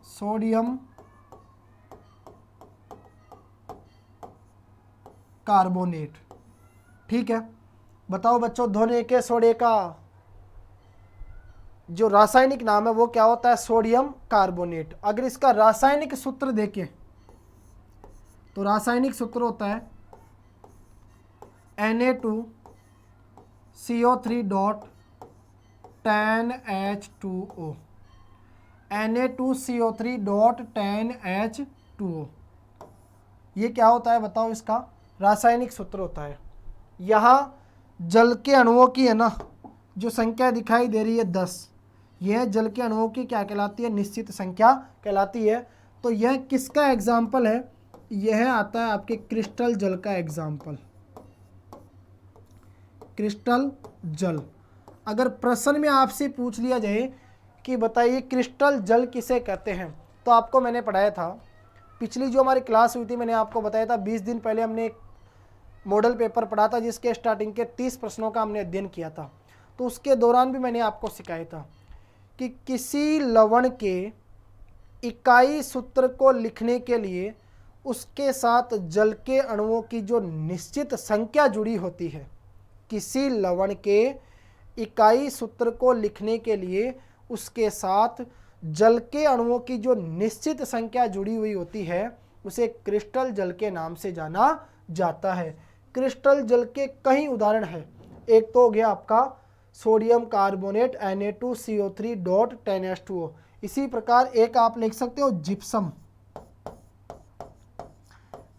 सोडियम कार्बोनेट, ठीक है। बताओ बच्चों, धोनेके सोडे का जो रासायनिक नाम है वो क्या होता है? Sodium carbonate. अगर इसका रासायनिक सूत्र देखें तो रासायनिक सूत्र होता है Na2CO3.10H2O। Na2CO3.10H2O ये क्या होता है बताओ? इसका रासायनिक सूत्र होता है। यहाँ जल के अणुओं की है ना जो संख्या दिखाई दे रही है 10, यह जल के अणुओं की क्या कहलाती है? निश्चित संख्या कहलाती है। तो यह किसका एग्जाम्पल है? यह आता है आपके क्रिस्टल जल का एग्जाम्पल। क्रिस्टल जल। अगर प्रश्न में आपसे पूछ लिया जाए कि बताइए क्रिस्टल जल किसे कहते हैं, तो आपको मैंने पढ़ाया था, पिछली जो हमारी क्लास हुई थी मैंने आपको बताया था 20 दिन पहले हमने एक मॉडल पेपर पढ़ा था जिसके स्टार्टिंग के 30 प्रश्नों का हमने अध्ययन किया था। तो उसके दौरान भी मैंने आपको सिखाया था कि किसी लवण के इकाई सूत्र को लिखने के लिए उसके साथ जल के अणुओं की जो निश्चित संख्या जुड़ी होती है, किसी लवण के इकाई सूत्र को लिखने के लिए उसके साथ जल के अणुओं की जो निश्चित संख्या जुड़ी हुई होती है उसे क्रिस्टल जल के नाम से जाना जाता है। क्रिस्टल जल के कई उदाहरण हैं। एक तो हो गया आपका सोडियम कार्बोनेट Na2CO3.10H2O। इसी प्रकार एक आप लिख सकते हो जिप्सम।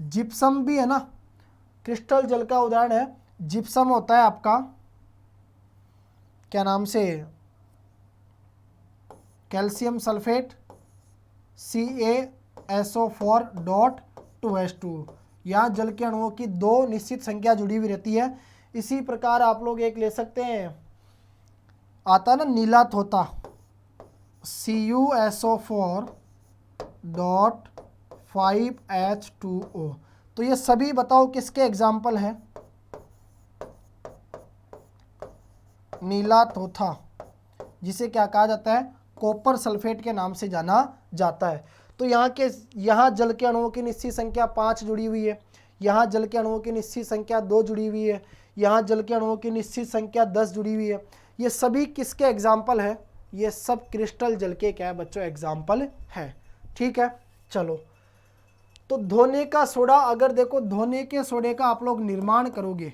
जिप्सम भी है ना क्रिस्टल जल का उदाहरण है। जिप्सम होता है आपका क्या नाम से? Calcium sulphate CaSO4.2H2। यहाँ जल के अणुओं की दो निश्चित संख्या जुड़ी हुई रहती है। इसी प्रकार आप लोग एक ले सकते हैं, आता ना नीला तोता, CuSO4.5H2O। तो ये सभी बताओ किसके एग्जाम्पल हैं? नीला तोता, जिसे क्या कहा जाता है? कॉपर सल्फेट के नाम से जाना जाता है। तो यहाँ जल के अणुओं की निश्चित संख्या 5 जुड़ी हुई है, यहाँ जल के अणुओं की निश्चित संख्या 2 जुड़ी हुई है, यहाँ जल के अणुओं की निश्चित संख्या 10 जुड़ी हुई है। ये सभी किसके एग्जाम्पल है? ये सब क्रिस्टल जल के क्या है बच्चों? एग्जाम्पल है। ठीक है, चलो। तो धोने का सोडा, अगर देखो धोने के सोडे का आप लोग निर्माण करोगे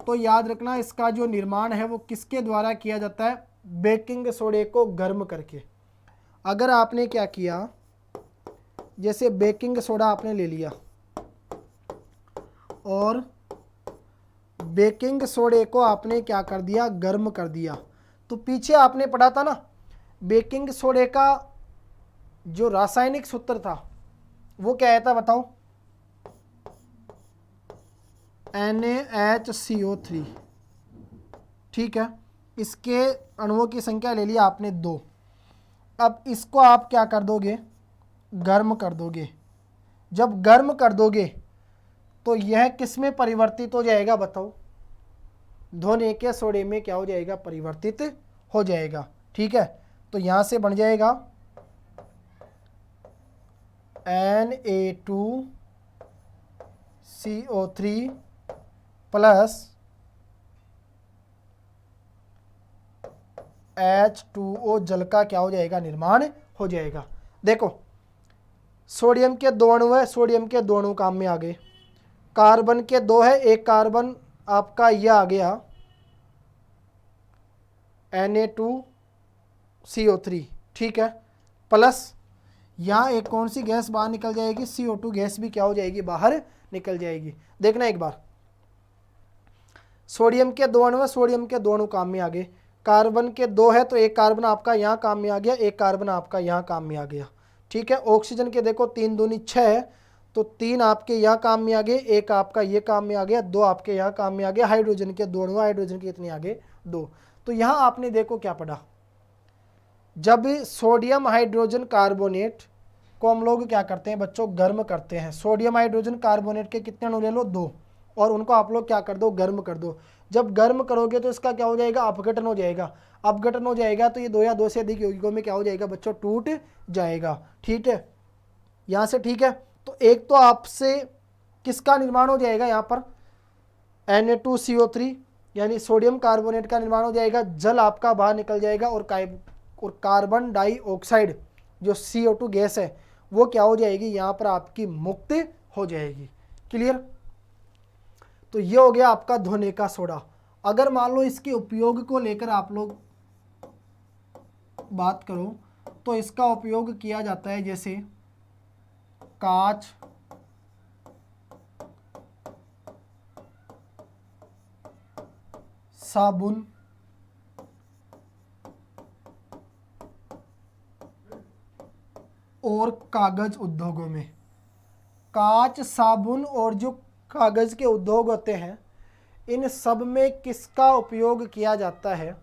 तो याद रखना इसका जो निर्माण है वो किसके द्वारा किया जाता है? बेकिंग सोडे को गर्म करके। अगर आपने क्या किया, जैसे बेकिंग सोडा आपने ले लिया और बेकिंग सोडे को आपने क्या कर दिया? गर्म कर दिया। तो पीछे आपने पढ़ा था ना बेकिंग सोडे का जो रासायनिक सूत्र था वो क्या आया था बताओ? NaHCO3। ठीक है, इसके अणुओं की संख्या ले लिया आपने 2। अब इसको आप क्या कर दोगे? गर्म कर दोगे। जब गर्म कर दोगे तो यह किस में परिवर्तित हो जाएगा बताओ? धोने के सोडे में क्या हो जाएगा? परिवर्तित हो जाएगा। ठीक है, तो यहां से बन जाएगा Na2CO3 प्लस H2O जल का क्या हो जाएगा? निर्माण हो जाएगा। देखो सोडियम के 2 अणु है, सोडियम के 2 अणु काम में आ गए। कार्बन के 2 है, एक कार्बन आपका यह आ गया Na2CO3, ठीक है, प्लस यहाँ एक कौन सी गैस बाहर निकल जाएगी, CO2 गैस भी क्या हो जाएगी, बाहर निकल जाएगी। देखना एक बार, सोडियम के 2 अणु है, सोडियम के 2 अणु काम में आ गए, कार्बन के 2 है तो एक कार्बन आपका यहाँ काम में आ गया, एक कार्बन आपका यहाँ काम में आ गया, ठीक है। ऑक्सीजन के देखो 3 दूनी 6 है तो 3 आपके यहाँ काम में आ गए, एक आपका ये काम में आ गया, 2 आपके यहाँ काम में आ गया। हाइड्रोजन के 2 अणु, हाइड्रोजन के कितने आगे, 2। तो यहाँ आपने देखो क्या पढ़ा, जब सोडियम हाइड्रोजन कार्बोनेट को हम लोग क्या करते हैं बच्चों, गर्म करते हैं। सोडियम हाइड्रोजन कार्बोनेट के कितने अणु ले लो, 2, और उनको आप लोग क्या कर दो, गर्म कर दो। जब गर्म करोगे तो इसका क्या हो जाएगा, अपघटन हो जाएगा। अपघटन हो जाएगा तो ये 2 या 2 से अधिक यौगिकों में क्या हो जाएगा बच्चों, टूट जाएगा, ठीक है, यहाँ से, ठीक है। तो एक तो आपसे किसका निर्माण हो जाएगा, यहाँ पर Na2CO3 यानी सोडियम कार्बोनेट का निर्माण हो जाएगा, जल आपका बाहर निकल जाएगा, और कार्बन डाइऑक्साइड जो CO2 गैस है वो क्या हो जाएगी, यहाँ पर आपकी मुक्त हो जाएगी। क्लियर। तो ये हो गया आपका धोने का सोडा। अगर मान लो इसके उपयोग को लेकर आप लोग बात करो तो इसका उपयोग किया जाता है जैसे कांच, साबुन, और कागज उद्योगों में। कांच, साबुन और जो कागज के उद्योग होते हैं इन सब में किसका उपयोग किया जाता है,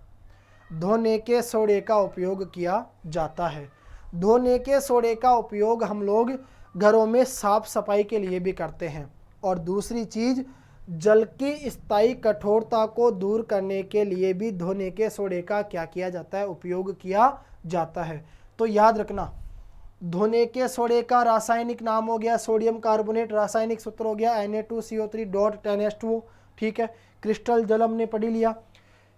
धोने के सोडे का उपयोग किया जाता है। धोने के सोडे का उपयोग हम लोग घरों में साफ सफाई के लिए भी करते हैं, और दूसरी चीज़ जल की स्थायी कठोरता को दूर करने के लिए भी धोने के सोडे का क्या किया जाता है, उपयोग किया जाता है। तो याद रखना, धोने के सोडे का रासायनिक नाम हो गया सोडियम कार्बोनेट, रासायनिक सूत्र हो गया Na2CO3.10H2O, ठीक है। क्रिस्टल जल हमने पढ़ लिया।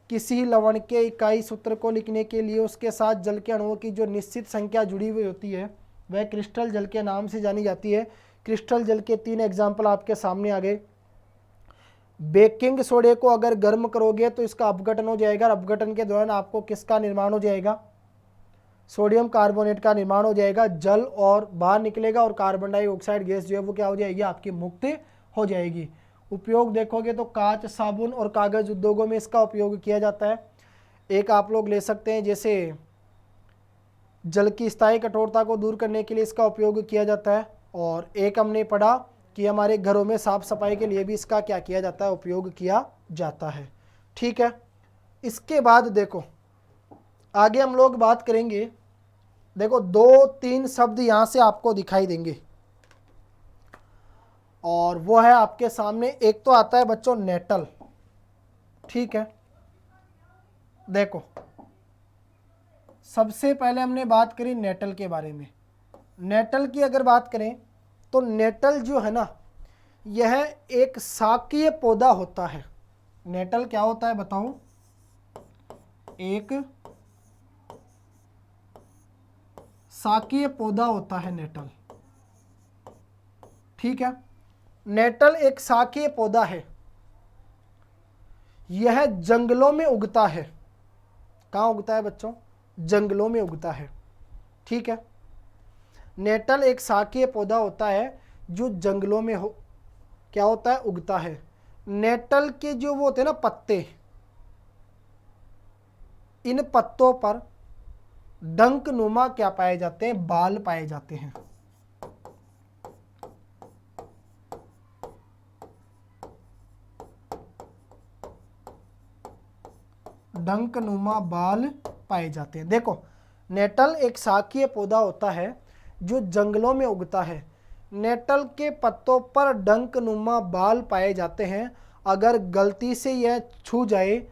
किसी लवण के इकाई सूत्र को लिखने के लिए उसके साथ जल के अणुओं की जो निश्चित संख्या जुड़ी हुई होती है वह क्रिस्टल जल के नाम से जानी जाती है। क्रिस्टल जल के 3 एग्जाम्पल आपके सामने आ गए। बेकिंग सोडे को अगर गर्म करोगे तो इसका अपघटन हो जाएगा, अपघटन के दौरान आपको किसका निर्माण हो जाएगा, सोडियम कार्बोनेट का निर्माण हो जाएगा, जल और बाहर निकलेगा, और कार्बन डाइऑक्साइड गैस जो है वो क्या हो जाएगी, आपकी मुक्त हो जाएगी। उपयोग देखोगे तो कांच, साबुन और कागज उद्योगों में इसका उपयोग किया जाता है। एक आप लोग ले सकते हैं जैसे जल की स्थायी कठोरता को दूर करने के लिए इसका उपयोग किया जाता है, और एक हमने पढ़ा कि हमारे घरों में साफ सफाई के लिए भी इसका क्या किया जाता है, उपयोग किया जाता है, ठीक है। इसके बाद देखो आगे हम लोग बात करेंगे, देखो 2-3 शब्द यहाँ से आपको दिखाई देंगे, और वो है आपके सामने। एक तो आता है बच्चों नेटल, ठीक है। देखो सबसे पहले हमने बात करी नेटल के बारे में। नेटल की अगर बात करें तो नेटल जो है ना यह एक शाकीय पौधा होता है। नेटल क्या होता है बताऊं, एक शाकीय पौधा होता है नेटल, ठीक है। नेटल एक शाकीय पौधा है, यह जंगलों में उगता है। कहाँ उगता है बच्चों, जंगलों में उगता है, ठीक है। नेटल एक शाकीय पौधा होता है जो जंगलों में क्या होता है, उगता है। नेटल के जो वो होते हैं ना पत्ते, इन पत्तों पर डंक नुमा क्या पाए जाते हैं, बाल पाए जाते हैं। डंक नुमा बाल पाए जाते हैं। देखो नेटल एक शाकीय पौधा होता है जो जंगलों में उगता है। नेटल के पत्तों पर डंक नुमा बाल पाए जाते हैं। अगर गलती से यह छू जाए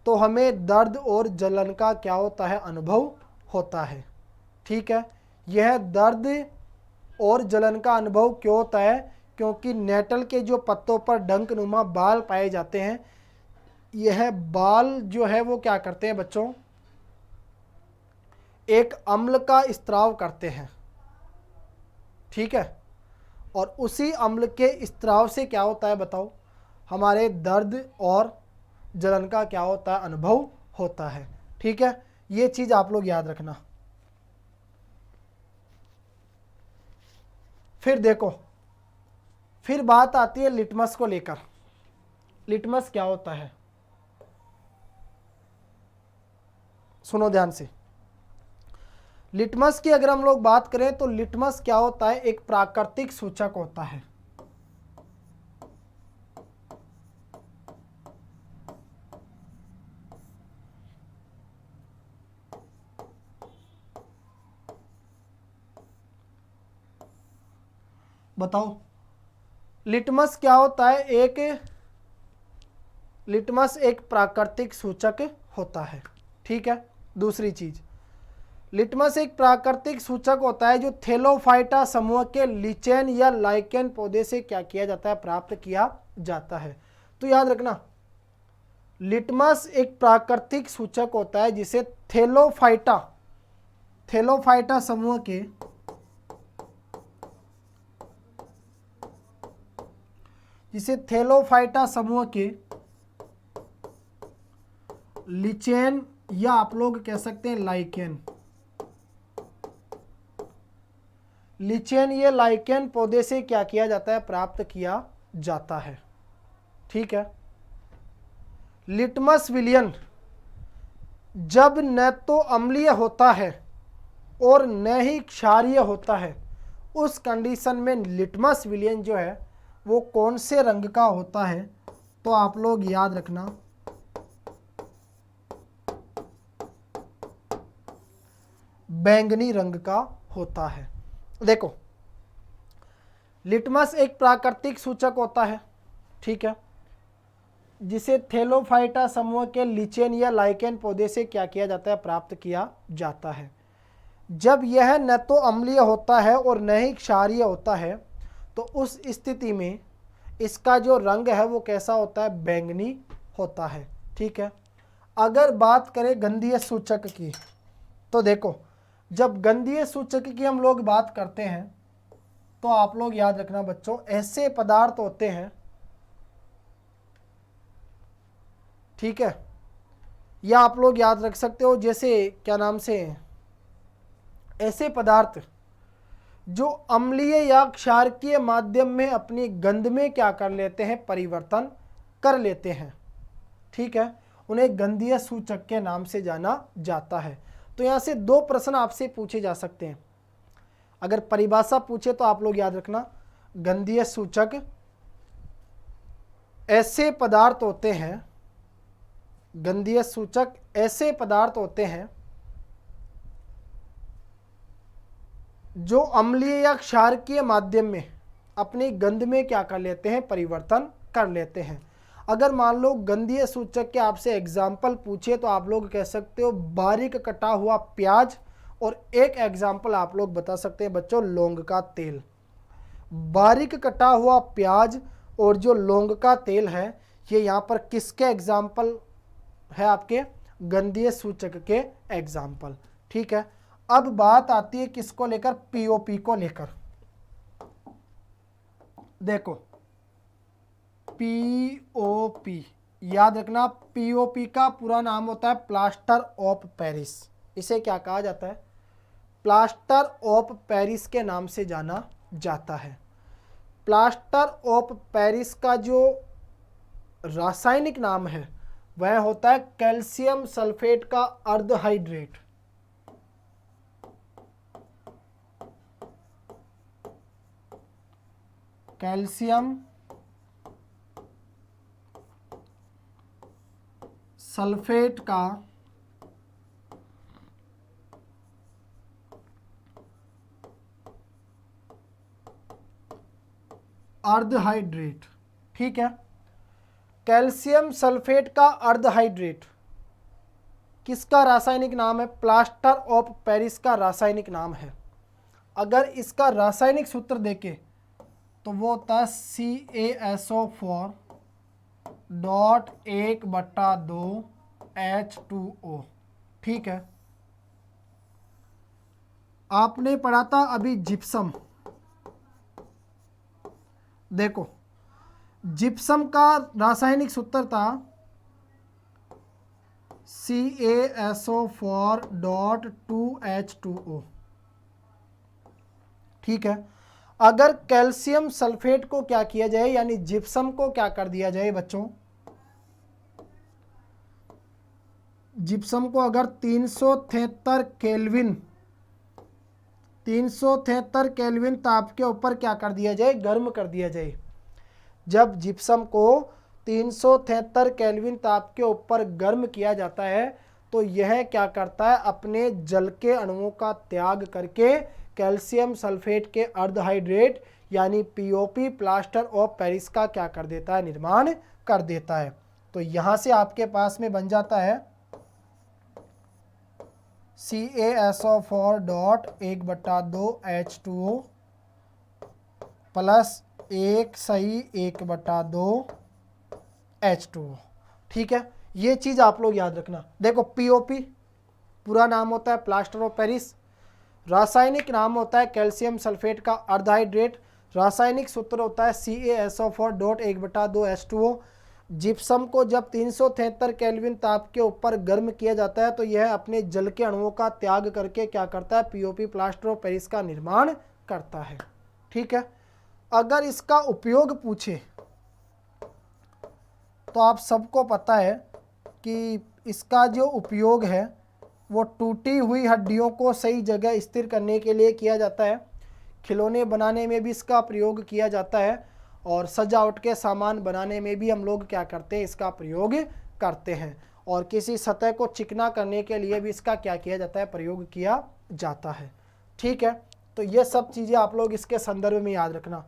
तो हमें दर्द और जलन का क्या होता है, अनुभव होता है, ठीक है। यह दर्द और जलन का अनुभव क्यों होता है, क्योंकि नेटल के जो पत्तों पर डंक नुमा बाल पाए जाते हैं, यह बाल जो है वो क्या करते हैं बच्चों, एक अम्ल का स्त्राव करते हैं, ठीक है। और उसी अम्ल के स्त्राव से क्या होता है बताओ, हमारे दर्द और जलन का क्या होता है, अनुभव होता है। ठीक है, ये चीज़ आप लोग याद रखना। फिर देखो, फिर बात आती है लिटमस को लेकर। लिटमस क्या होता है, सुनो ध्यान से। लिटमस की अगर हम लोग बात करें तो लिटमस क्या होता है, एक प्राकृतिक सूचक होता है। बताओ, लिटमस क्या होता है, लिटमस एक प्राकृतिक सूचक होता है। ठीक है, दूसरी चीज, लिटमस एक प्राकृतिक सूचक होता है जो थेलोफाइटा समूह के लिचेन या लाइकेन पौधे से क्या किया जाता है, प्राप्त किया जाता है। तो याद रखना, लिटमस एक प्राकृतिक सूचक होता है जिसे थेलोफाइटा समूह के लिचेन या आप लोग कह सकते हैं लाइकेन, लिचेन ये लाइकेन पौधे से क्या किया जाता है, प्राप्त किया जाता है। ठीक है, लिटमस विलयन जब न तो अम्लीय होता है और न ही क्षारीय होता है, उस कंडीशन में लिटमस विलयन जो है वो कौन से रंग का होता है, तो आप लोग याद रखना, बैंगनी रंग का होता है। देखो, लिटमस एक प्राकृतिक सूचक होता है, ठीक है, जिसे थेलोफाइटा समूह के लिचेन या लाइकेन पौधे से क्या किया जाता है, प्राप्त किया जाता है। जब यह न तो अम्लीय होता है और न ही क्षारीय होता है, तो उस स्थिति में इसका जो रंग है वो कैसा होता है, बैंगनी होता है। ठीक है, अगर बात करें गंधीय सूचक की, तो देखो, जब गंधीय सूचक की हम लोग बात करते हैं तो आप लोग याद रखना बच्चों, ऐसे पदार्थ होते हैं, ठीक है, या आप लोग याद रख सकते हो जैसे क्या नाम से, ऐसे पदार्थ जो अम्लीय या क्षारकीय माध्यम में अपनी गंध में क्या कर लेते हैं, परिवर्तन कर लेते हैं। ठीक है, उन्हें गंधीय सूचक के नाम से जाना जाता है। तो यहाँ से दो प्रश्न आपसे पूछे जा सकते हैं। अगर परिभाषा पूछे तो आप लोग याद रखना, गंधीय सूचक ऐसे पदार्थ होते हैं, गंधीय सूचक ऐसे पदार्थ होते हैं जो अम्लीय या क्षारकीय माध्यम में अपनी गंध में क्या कर लेते हैं, परिवर्तन कर लेते हैं। अगर मान लो गंधीय सूचक के आपसे एग्जाम्पल पूछे तो आप लोग कह सकते हो बारीक कटा हुआ प्याज, और एक एग्जाम्पल आप लोग बता सकते हैं बच्चों, लौंग का तेल। बारीक कटा हुआ प्याज और जो लौंग का तेल है, ये यहाँ पर किसके एग्जाम्पल है, आपके गंधीय सूचक के एग्जाम्पल। ठीक है, अब बात आती है किसको लेकर, पीओपी को लेकर। देखो, पीओपी याद रखना, पीओपी का पूरा नाम होता है प्लास्टर ऑफ पेरिस। इसे क्या कहा जाता है, प्लास्टर ऑफ पेरिस के नाम से जाना जाता है। प्लास्टर ऑफ पेरिस का जो रासायनिक नाम है वह होता है कैल्शियम सल्फेट का अर्धहाइड्रेट। कैल्शियम सल्फेट का अर्धहाइड्रेट। ठीक है, कैल्शियम सल्फेट का अर्धहाइड्रेट किसका रासायनिक नाम है, प्लास्टर ऑफ पेरिस का रासायनिक नाम है। अगर इसका रासायनिक सूत्र देखें तो वो होता है CaSO4 डॉट 1/2 H2O। ठीक है, आपने पढ़ा था अभी जिप्सम। देखो, जिप्सम का रासायनिक सूत्र था CaSO4.2H2O। ठीक है। अगर कैल्शियम सल्फेट को क्या किया जाए, यानी जिप्सम को क्या कर दिया जाए बच्चों, जिप्सम को अगर 373 केल्विन ताप के ऊपर क्या कर दिया जाए, गर्म कर दिया जाए। जब जिप्सम को 373 केल्विन ताप के ऊपर गर्म किया जाता है तो यह क्या करता है, अपने जल के अणुओं का त्याग करके कैल्शियम सल्फेट के अर्धहाइड्रेट यानी पीओपी प्लास्टर ऑफ पेरिस का क्या कर देता है, निर्माण कर देता है। तो यहाँ से आपके पास में बन जाता है CaSO4.1/2H2O प्लस 1/2H2O। ठीक है, ये चीज़ आप लोग याद रखना। देखो पीओपी पूरा नाम होता है प्लास्टर ऑफ पेरिस, रासायनिक नाम होता है कैल्शियम सल्फेट का अर्धहाइड्रेट, रासायनिक सूत्र होता है CaSO4.1/2H2O। जिप्सम को जब 373 केल्विन ताप के ऊपर गर्म किया जाता है तो यह अपने जल के अणुओं का त्याग करके क्या करता है, पीओपी प्लास्टर ऑफ पेरिस का निर्माण करता है। ठीक है। अगर इसका उपयोग पूछे तो आप सबको पता है कि इसका जो उपयोग है वो टूटी हुई हड्डियों को सही जगह स्थिर करने के लिए किया जाता है, खिलौने बनाने में भी इसका प्रयोग किया जाता है, और सजावट के सामान बनाने में भी हम लोग क्या करते हैं, इसका प्रयोग करते हैं, और किसी सतह को चिकना करने के लिए भी इसका क्या किया जाता है, प्रयोग किया जाता है। ठीक है, तो ये सब चीज़ें आप लोग इसके संदर्भ में याद रखना।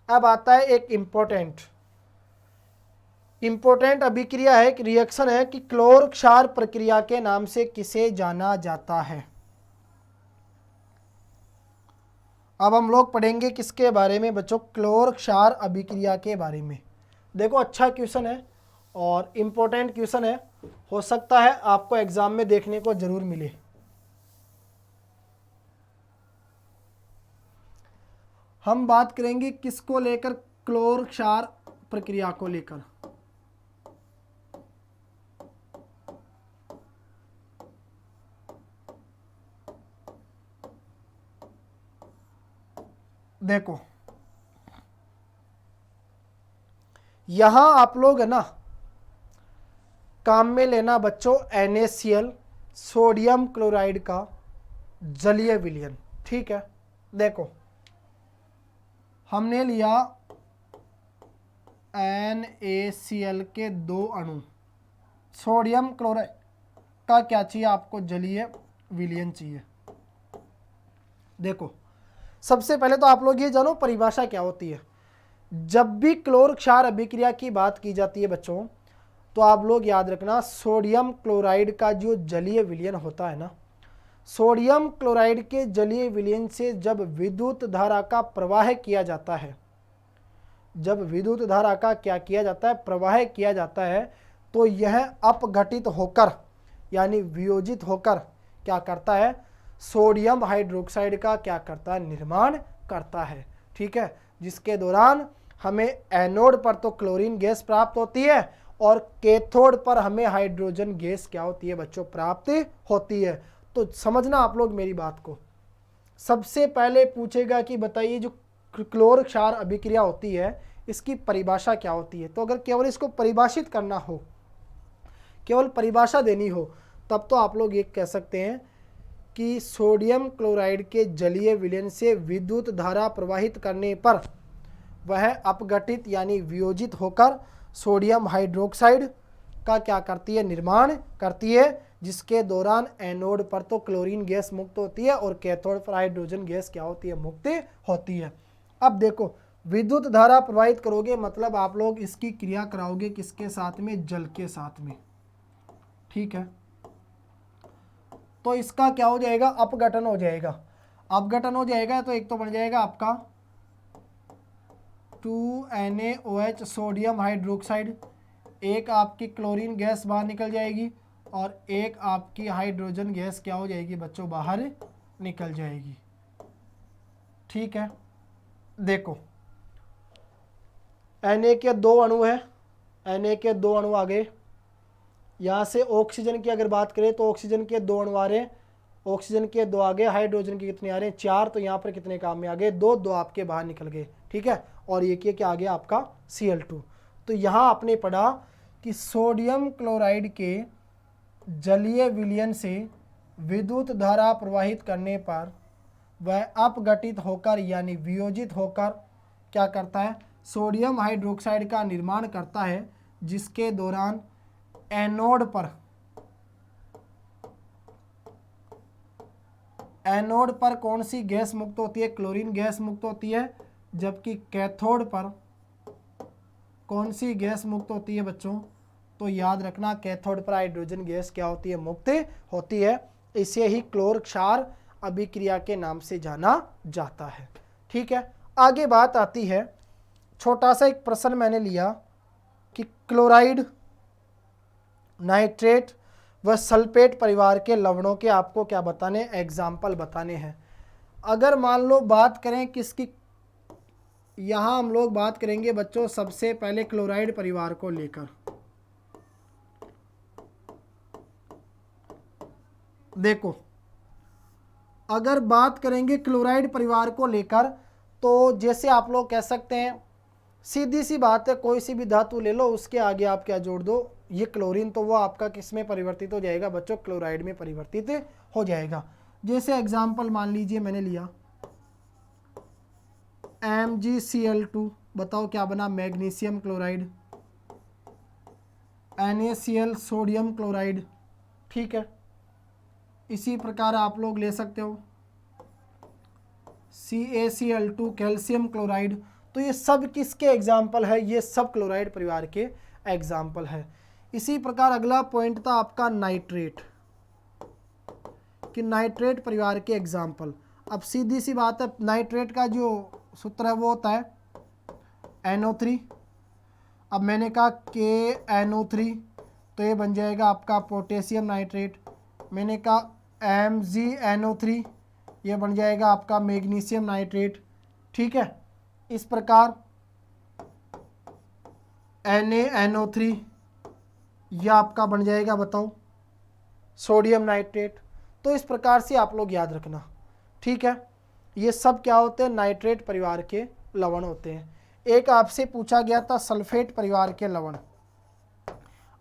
अब आता है एक इम्पोर्टेंट अभिक्रिया है, एक रिएक्शन है कि क्लोर क्षार प्रक्रिया के नाम से किसे जाना जाता है। अब हम लोग पढ़ेंगे किसके बारे में बच्चों, क्लोर क्षार अभिक्रिया के बारे में। देखो अच्छा क्वेश्चन है और इम्पोर्टेंट क्वेश्चन है, हो सकता है आपको एग्जाम में देखने को जरूर मिले। हम बात करेंगे किसको लेकर, क्लोर क्षार प्रक्रिया को लेकर। देखो यहां आप लोग है ना काम में लेना बच्चों NaCl सोडियम क्लोराइड का जलीय विलयन। ठीक है, देखो हमने लिया NaCl के 2 अणु, सोडियम क्लोराइड का क्या चाहिए आपको, जलीय विलयन चाहिए। देखो सबसे पहले तो आप लोग ये जानो परिभाषा क्या होती है। जब भी क्लोर क्षार अभिक्रिया की बात की जाती है बच्चों तो आप लोग याद रखना सोडियम क्लोराइड का जो जलीय विलयन होता है ना, सोडियम क्लोराइड के जलीय विलयन से जब विद्युत धारा का प्रवाह किया जाता है, जब विद्युत धारा का क्या किया जाता है, प्रवाह किया जाता है, तो यह अपघटित होकर यानी वियोजित होकर क्या करता है, सोडियम हाइड्रोक्साइड का क्या करता है, निर्माण करता है। ठीक है, जिसके दौरान हमें एनोड पर तो क्लोरीन गैस प्राप्त होती है और कैथोड पर हमें हाइड्रोजन गैस क्या होती है बच्चों, प्राप्त होती है। तो समझना आप लोग मेरी बात को। सबसे पहले पूछेगा कि बताइए जो क्लोर क्षार अभिक्रिया होती है इसकी परिभाषा क्या होती है। तो अगर केवल इसको परिभाषित करना हो, केवल परिभाषा देनी हो, तब तो आप लोग ये कह सकते हैं कि सोडियम क्लोराइड के जलीय विलयन से विद्युत धारा प्रवाहित करने पर वह अपघटित यानी वियोजित होकर सोडियम हाइड्रोक्साइड का क्या करती है, निर्माण करती है, जिसके दौरान एनोड पर तो क्लोरीन गैस मुक्त होती है और कैथोड पर हाइड्रोजन गैस क्या होती है, मुक्त होती है। अब देखो विद्युत धारा प्रवाहित करोगे मतलब आप लोग इसकी क्रिया कराओगे किसके साथ में, जल के साथ में। ठीक है, तो इसका क्या हो जाएगा, अपघटन हो जाएगा। अपघटन हो जाएगा तो एक तो बन जाएगा आपका 2NaOH सोडियम हाइड्रोक्साइड, एक आपकी क्लोरीन गैस बाहर निकल जाएगी और एक आपकी हाइड्रोजन गैस क्या हो जाएगी बच्चों, बाहर निकल जाएगी। ठीक है, देखो Na के 2 अणु है, Na के 2 अणु आ गए। यहाँ से ऑक्सीजन की अगर बात करें तो ऑक्सीजन के 2 अणु आ रहे हैं, ऑक्सीजन के 2 आ गए। हाइड्रोजन के कितने आ रहे हैं? 4। तो यहाँ पर कितने काम में आ गए? 2 आपके बाहर निकल गए, ठीक है। और ये क्या आ गया आपका? Cl2। तो यहाँ आपने पढ़ा कि सोडियम क्लोराइड के जलीय विलयन से विद्युत धारा प्रवाहित करने पर वह अपघटित होकर यानी वियोजित होकर क्या करता है? सोडियम हाइड्रोक्साइड का निर्माण करता है, जिसके दौरान एनोड पर कौन सी गैस मुक्त होती है? क्लोरीन गैस मुक्त होती है। जबकि कैथोड पर कौन सी गैस मुक्त होती है बच्चों? तो याद रखना, कैथोड पर हाइड्रोजन गैस क्या होती है? मुक्त होती है। इसे ही क्लोर क्षार अभिक्रिया के नाम से जाना जाता है, ठीक है। आगे बात आती है, छोटा सा एक प्रश्न मैंने लिया कि क्लोराइड, नाइट्रेट व सल्फेट परिवार के लवणों के आपको क्या बताने? एग्जाम्पल बताने हैं। अगर मान लो बात करें किसकी, यहाँ हम लोग बात करेंगे बच्चों सबसे पहले क्लोराइड परिवार को लेकर। देखो, अगर बात करेंगे क्लोराइड परिवार को लेकर तो जैसे आप लोग कह सकते हैं, सीधी सी बात है, कोई सी भी धातु ले लो, उसके आगे आप क्या जोड़ दो? ये क्लोरीन, तो वो आपका किस में परिवर्तित हो जाएगा बच्चों? क्लोराइड में परिवर्तित हो जाएगा। जैसे एग्जाम्पल मान लीजिए मैंने लिया MgCl2, बताओ क्या बना? Magnesium chloride. NaCl sodium chloride, ठीक है। इसी प्रकार आप लोग ले सकते हो CaCl2 कैल्शियम क्लोराइड। तो ये सब किसके एग्जाम्पल है? ये सब क्लोराइड परिवार के एग्जाम्पल है। इसी प्रकार अगला पॉइंट था आपका नाइट्रेट, कि नाइट्रेट परिवार के एग्जाम्पल। अब सीधी सी बात है, नाइट्रेट का जो सूत्र है वो होता है NO3। अब मैंने कहा KNO3, तो ये बन जाएगा आपका पोटेशियम नाइट्रेट। मैंने कहा MgNO3, ये बन जाएगा आपका मैग्नीशियम नाइट्रेट, ठीक है। इस प्रकार NaNO3, यह आपका बन जाएगा, बताओ, सोडियम नाइट्रेट। तो इस प्रकार से आप लोग याद रखना, ठीक है। ये सब क्या होते हैं? नाइट्रेट परिवार के लवण होते हैं। एक आपसे पूछा गया था सल्फेट परिवार के लवण।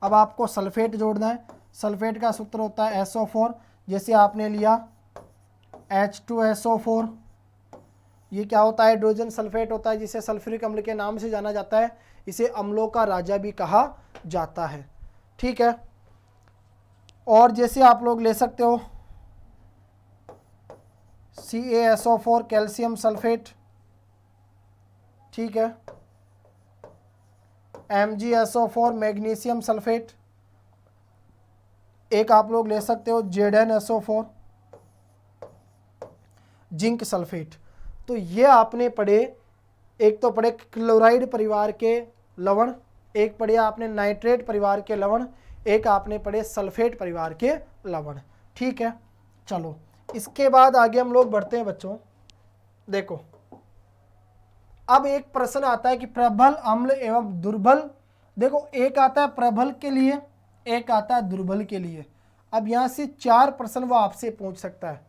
अब आपको सल्फेट जोड़ना है। सल्फेट का सूत्र होता है SO4। जैसे आपने लिया H2SO4, ये क्या होता है? हाइड्रोजन सल्फेट होता है, जिसे सल्फ्यूरिक अम्ल के नाम से जाना जाता है। इसे अम्लों का राजा भी कहा जाता है, ठीक है। और जैसे आप लोग ले सकते हो CaSO4 कैल्शियम सल्फेट, ठीक है। MgSO4 magnesium sulphate. एक आप लोग ले सकते हो ZnSO4 जिंक सल्फेट। तो ये आपने पढ़े, एक तो पढ़े क्लोराइड परिवार के लवण, एक पढ़े आपने नाइट्रेट परिवार के लवण, एक आपने पढ़े सल्फेट परिवार के लवण, ठीक है। चलो, इसके बाद आगे हम लोग बढ़ते हैं बच्चों। देखो, अब एक प्रश्न आता है कि प्रबल अम्ल एवं दुर्बल। देखो, एक आता है प्रबल के लिए, एक आता है दुर्बल के लिए। अब यहाँ से 4 प्रश्न वो आपसे पूछ सकता है।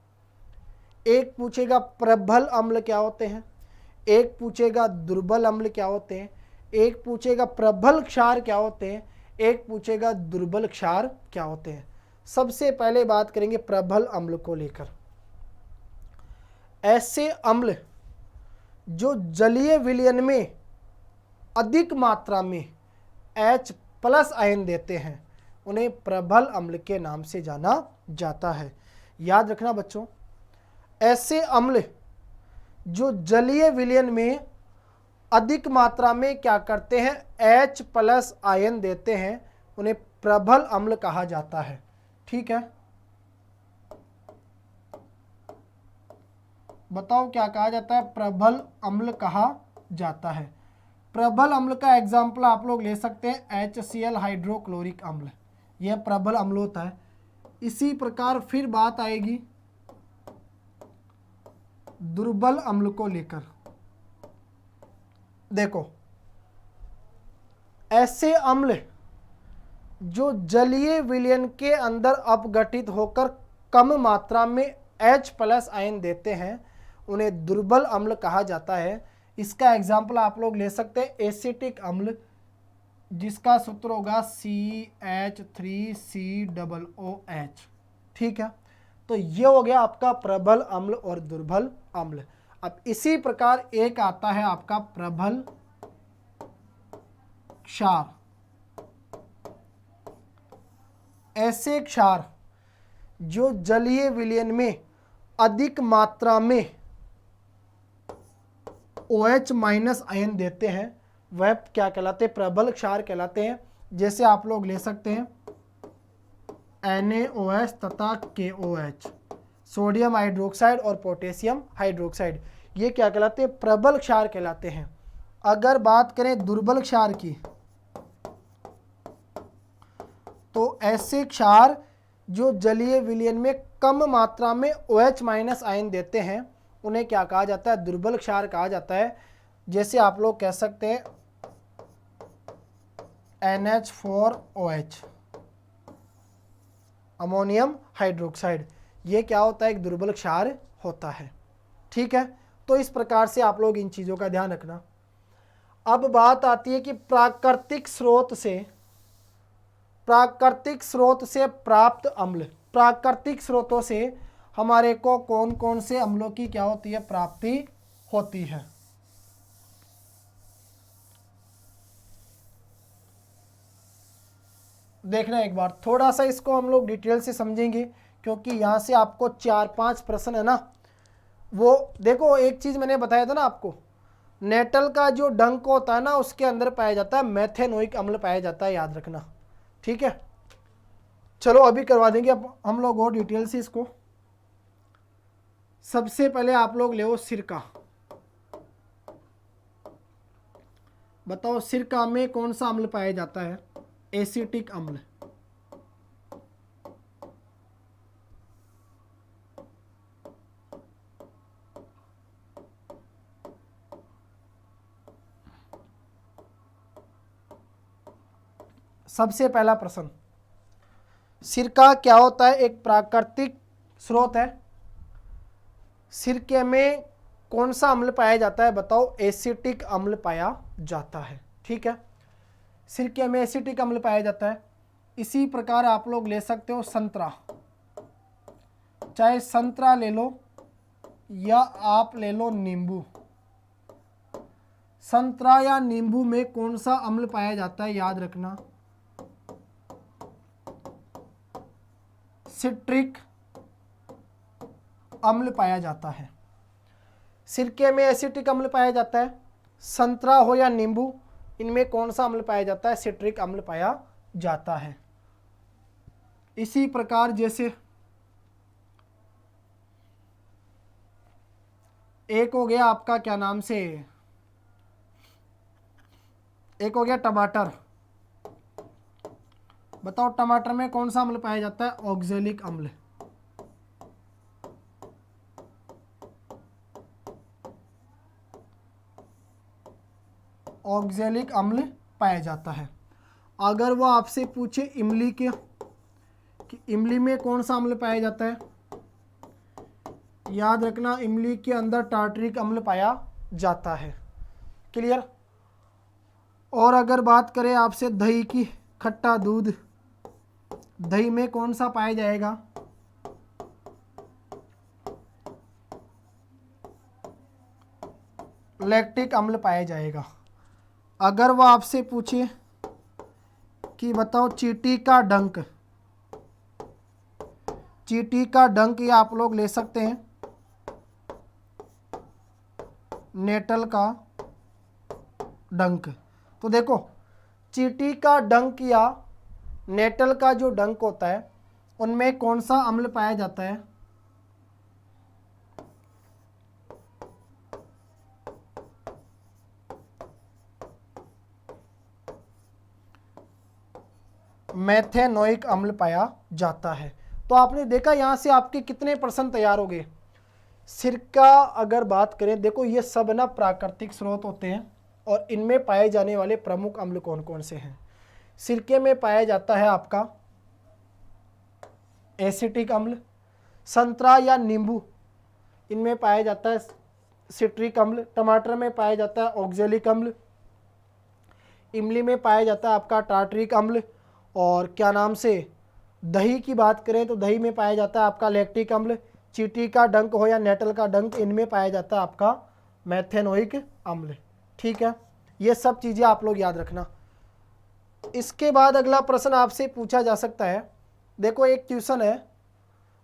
एक पूछेगा प्रबल अम्ल क्या होते हैं, एक पूछेगा दुर्बल अम्ल क्या होते हैं, एक पूछेगा प्रबल क्षार क्या होते हैं, एक पूछेगा दुर्बल क्षार क्या होते हैं। सबसे पहले बात करेंगे प्रबल अम्ल को लेकर। ऐसे अम्ल जो जलीय विलयन में अधिक मात्रा में H+ आयन देते हैं, उन्हें प्रबल अम्ल के नाम से जाना जाता है। याद रखना बच्चों, ऐसे अम्ल जो जलीय विलयन में अधिक मात्रा में क्या करते हैं? H+ आयन देते हैं, उन्हें प्रबल अम्ल कहा जाता है, ठीक है। बताओ क्या कहा जाता है? प्रबल अम्ल कहा जाता है। प्रबल अम्ल का एग्जाम्पल आप लोग ले सकते हैं HCl हाइड्रोक्लोरिक अम्ल, यह प्रबल अम्ल होता है। इसी प्रकार फिर बात आएगी दुर्बल अम्ल को लेकर। देखो, ऐसे अम्ल जो जलीय विलयन के अंदर अपघटित होकर कम मात्रा में H+ आयन देते हैं उन्हें दुर्बल अम्ल कहा जाता है। इसका एग्जाम्पल आप लोग ले सकते हैं एसिटिक अम्ल, जिसका सूत्र होगा CH3COOH। ठीक है, तो ये हो गया आपका प्रबल अम्ल और दुर्बल अम्ल। अब इसी प्रकार एक आता है आपका प्रबल क्षार। ऐसे क्षार जो जलीय विलयन में अधिक मात्रा में OH- आयन देते हैं वह क्या कहलाते हैं? प्रबल क्षार कहलाते हैं। जैसे आप लोग ले सकते हैं NaOH तथा KOH, सोडियम हाइड्रोक्साइड और पोटेशियम हाइड्रोक्साइड, ये क्या कहलाते हैं? प्रबल क्षार कहलाते हैं। अगर बात करें दुर्बल क्षार की, तो ऐसे क्षार जो जलीय विलयन में कम मात्रा में OH- आयन देते हैं उन्हें क्या कहा जाता है? दुर्बल क्षार कहा जाता है। जैसे आप लोग कह सकते हैं NH4OH, अमोनियम हाइड्रोक्साइड, ये क्या होता है? एक दुर्बल क्षार होता है। ठीक है, तो इस प्रकार से आप लोग इन चीज़ों का ध्यान रखना। अब बात आती है कि प्राकृतिक स्रोत से प्राप्त अम्ल, प्राकृतिक स्रोतों से हमारे को कौन कौन से अम्लों की क्या होती है? प्राप्ति होती है। देखना एक बार, थोड़ा सा इसको हम लोग डिटेल से समझेंगे, क्योंकि यहाँ से आपको 4-5 प्रश्न है ना, वो देखो एक चीज़ मैंने बताया था ना आपको, नेटल का जो डंक होता है ना उसके अंदर पाया जाता है मेथेनोइक अम्ल पाया जाता है, याद रखना। ठीक है, चलो अभी करवा देंगे अब हम लोग और डिटेल से इसको। सबसे पहले आप लोग ले सिरका। बताओ सिरका में कौन सा अम्ल पाया जाता है? एसिटिक अम्ल। सबसे पहला प्रश्न, सिरका क्या होता है? एक प्राकृतिक स्रोत है। सिरके में कौन सा अम्ल पाया जाता है? बताओ, एसिटिक अम्ल पाया जाता है। ठीक है, सिरके में एसिटिक अम्ल पाया जाता है। इसी प्रकार आप लोग ले सकते हो संतरा, चाहे संतरा ले लो या आप ले लो नींबू। संतरा या नींबू में कौन सा अम्ल पाया जाता है? याद रखना, सिट्रिक अम्ल पाया जाता है। सिरके में एसिटिक अम्ल पाया जाता है। संतरा हो या नींबू, इनमें कौन सा अम्ल पाया जाता है? सिट्रिक अम्ल पाया जाता है। इसी प्रकार जैसे एक हो गया आपका क्या नाम से, एक हो गया टमाटर। बताओ टमाटर में कौन सा अम्ल पाया जाता है? ऑक्जेलिक अम्ल। ऑक्जेलिक अम्ल पाया जाता है। अगर वो आपसे पूछे इमली के कि इमली में कौन सा अम्ल पाया जाता है, याद रखना इमली के अंदर टार्टरिक अम्ल पाया जाता है। क्लियर। और अगर बात करें आपसे दही की, खट्टा दूध, दही में कौन सा पाया जाएगा? लैक्टिक अम्ल पाया जाएगा। अगर वो आपसे पूछे कि बताओ चींटी का डंक, चींटी का डंक ये आप लोग ले सकते हैं नेटल का डंक। तो देखो चींटी का डंक या नेटल का जो डंक होता है उनमें कौन सा अम्ल पाया जाता है? मेथेनोइक अम्ल पाया जाता है। तो आपने देखा यहाँ से आपके कितने प्रश्न तैयार हो गए। सिरका अगर बात करें, देखो ये सब ना प्राकृतिक स्रोत होते हैं और इनमें पाए जाने वाले प्रमुख अम्ल कौन कौन से हैं? सिरके में पाया जाता है आपका एसिटिक अम्ल, संतरा या नींबू इनमें पाया जाता है सिट्रिक अम्ल, टमाटर में पाया जाता है ऑक्जेलिक अम्ल, इमली में पाया जाता है आपका टार्टरिक अम्ल, और क्या नाम से दही की बात करें तो दही में पाया जाता है आपका लैक्टिक अम्ल, चींटी का डंक हो या नेटल का डंक इनमें पाया जाता है आपका मेथेनोइक अम्ल। ठीक है, ये सब चीज़ें आप लोग याद रखना। इसके बाद अगला प्रश्न आपसे पूछा जा सकता है, देखो एक क्वेश्चन है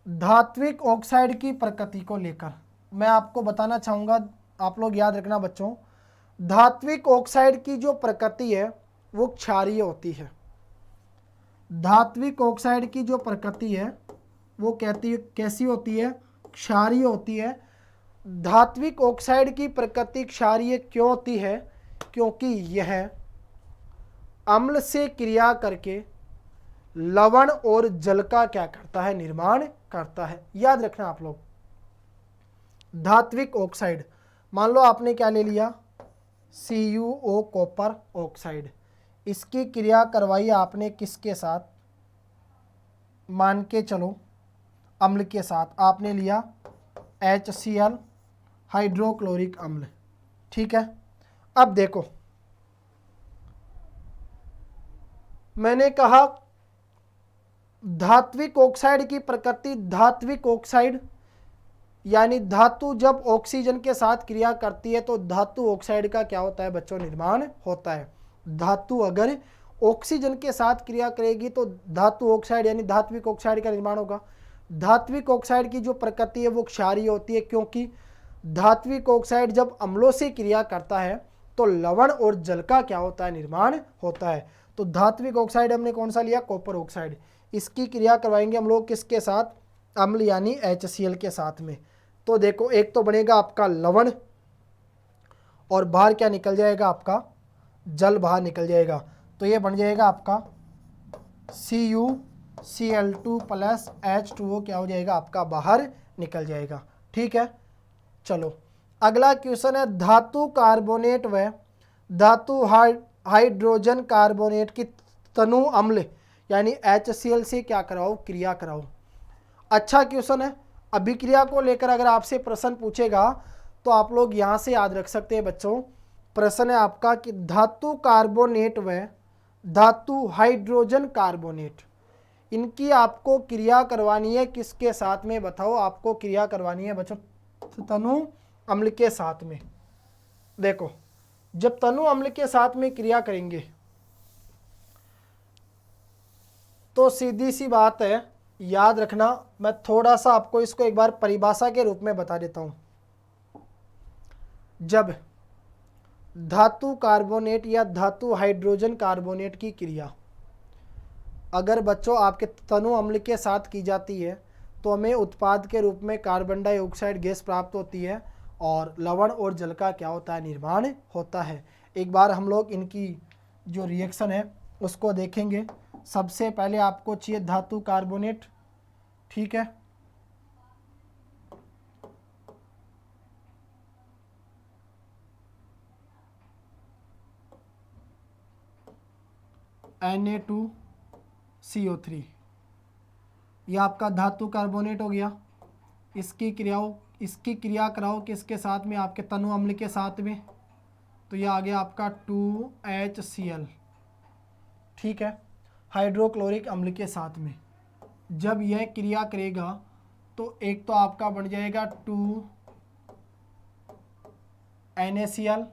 धात्विक ऑक्साइड की प्रकृति को लेकर। मैं आपको बताना चाहूँगा, आप लोग याद रखना बच्चों, धात्विक ऑक्साइड की जो प्रकृति है वो क्षारीय होती है। धात्विक ऑक्साइड की जो प्रकृति है वो कैसी होती है? क्षारीय होती है। धात्विक ऑक्साइड की प्रकृति क्षारीय क्यों होती है? क्योंकि यह अम्ल से क्रिया करके लवण और जल का क्या करता है? निर्माण करता है। याद रखना आप लोग, धात्विक ऑक्साइड, मान लो आपने क्या ले लिया, CuO कॉपर ऑक्साइड, इसकी क्रिया करवाई आपने किसके साथ? मान के चलो अम्ल के साथ, आपने लिया HCl हाइड्रोक्लोरिक अम्ल। ठीक है, अब देखो मैंने कहा धात्विक ऑक्साइड की प्रकृति, धात्विक ऑक्साइड यानी धातु जब ऑक्सीजन के साथ क्रिया करती है तो धातु ऑक्साइड का क्या होता है बच्चों? निर्माण होता है। धातु अगर ऑक्सीजन के साथ क्रिया करेगी तो धातु ऑक्साइड यानी धात्विक ऑक्साइड का निर्माण होगा। धात्विक ऑक्साइड की जो प्रकृति है वो क्षारीय होती है, क्योंकि धात्विक ऑक्साइड जब अम्लों से क्रिया करता है तो लवण और जल का क्या होता है? निर्माण होता है। तो धात्विक ऑक्साइड हमने कौन सा लिया? Copper oxide. इसकी क्रिया करवाएंगे हम लोग किसके साथ? अम्ल यानी HCl के साथ में। तो देखो एक तो बनेगा आपका लवण और बाहर क्या निकल जाएगा? आपका जल बाहर निकल जाएगा। तो ये बन जाएगा आपका CuCl2 प्लस H2O क्या हो जाएगा? आपका बाहर निकल जाएगा। ठीक है, चलो अगला क्वेश्चन है धातु कार्बोनेट व धातु हाइड्रोजन कार्बोनेट की तनु अम्ल यानी HCl से क्या कराओ? क्रिया कराओ। अच्छा क्वेश्चन है। अभिक्रिया को लेकर अगर आपसे प्रश्न पूछेगा तो आप लोग यहाँ से याद रख सकते हैं बच्चों। प्रश्न है आपका कि धातु कार्बोनेट व धातु हाइड्रोजन कार्बोनेट, इनकी आपको क्रिया करवानी है किसके साथ में? बताओ, आपको क्रिया करवानी है बच्चों तनु अम्ल के साथ में। देखो जब तनु अम्ल के साथ में क्रिया करेंगे तो सीधी सी बात है, याद रखना, मैं थोड़ा सा आपको इसको एक बार परिभाषा के रूप में बता देता हूं। जब धातु कार्बोनेट या धातु हाइड्रोजन कार्बोनेट की क्रिया अगर बच्चों आपके तनु अम्ल के साथ की जाती है तो हमें उत्पाद के रूप में कार्बन डाइऑक्साइड गैस प्राप्त होती है और लवण और जल का क्या होता है? निर्माण होता है। एक बार हम लोग इनकी जो रिएक्शन है उसको देखेंगे। सबसे पहले आपको चाहिए धातु कार्बोनेट। ठीक है, Na2CO3, यह आपका धातु कार्बोनेट हो गया। इसकी क्रिया कराओ किसके साथ में? आपके तनु अम्ल के साथ में। तो यह आ गया आपका 2HCl। ठीक है, हाइड्रोक्लोरिक अम्ल के साथ में जब यह क्रिया करेगा तो एक तो आपका बन जाएगा 2NaCl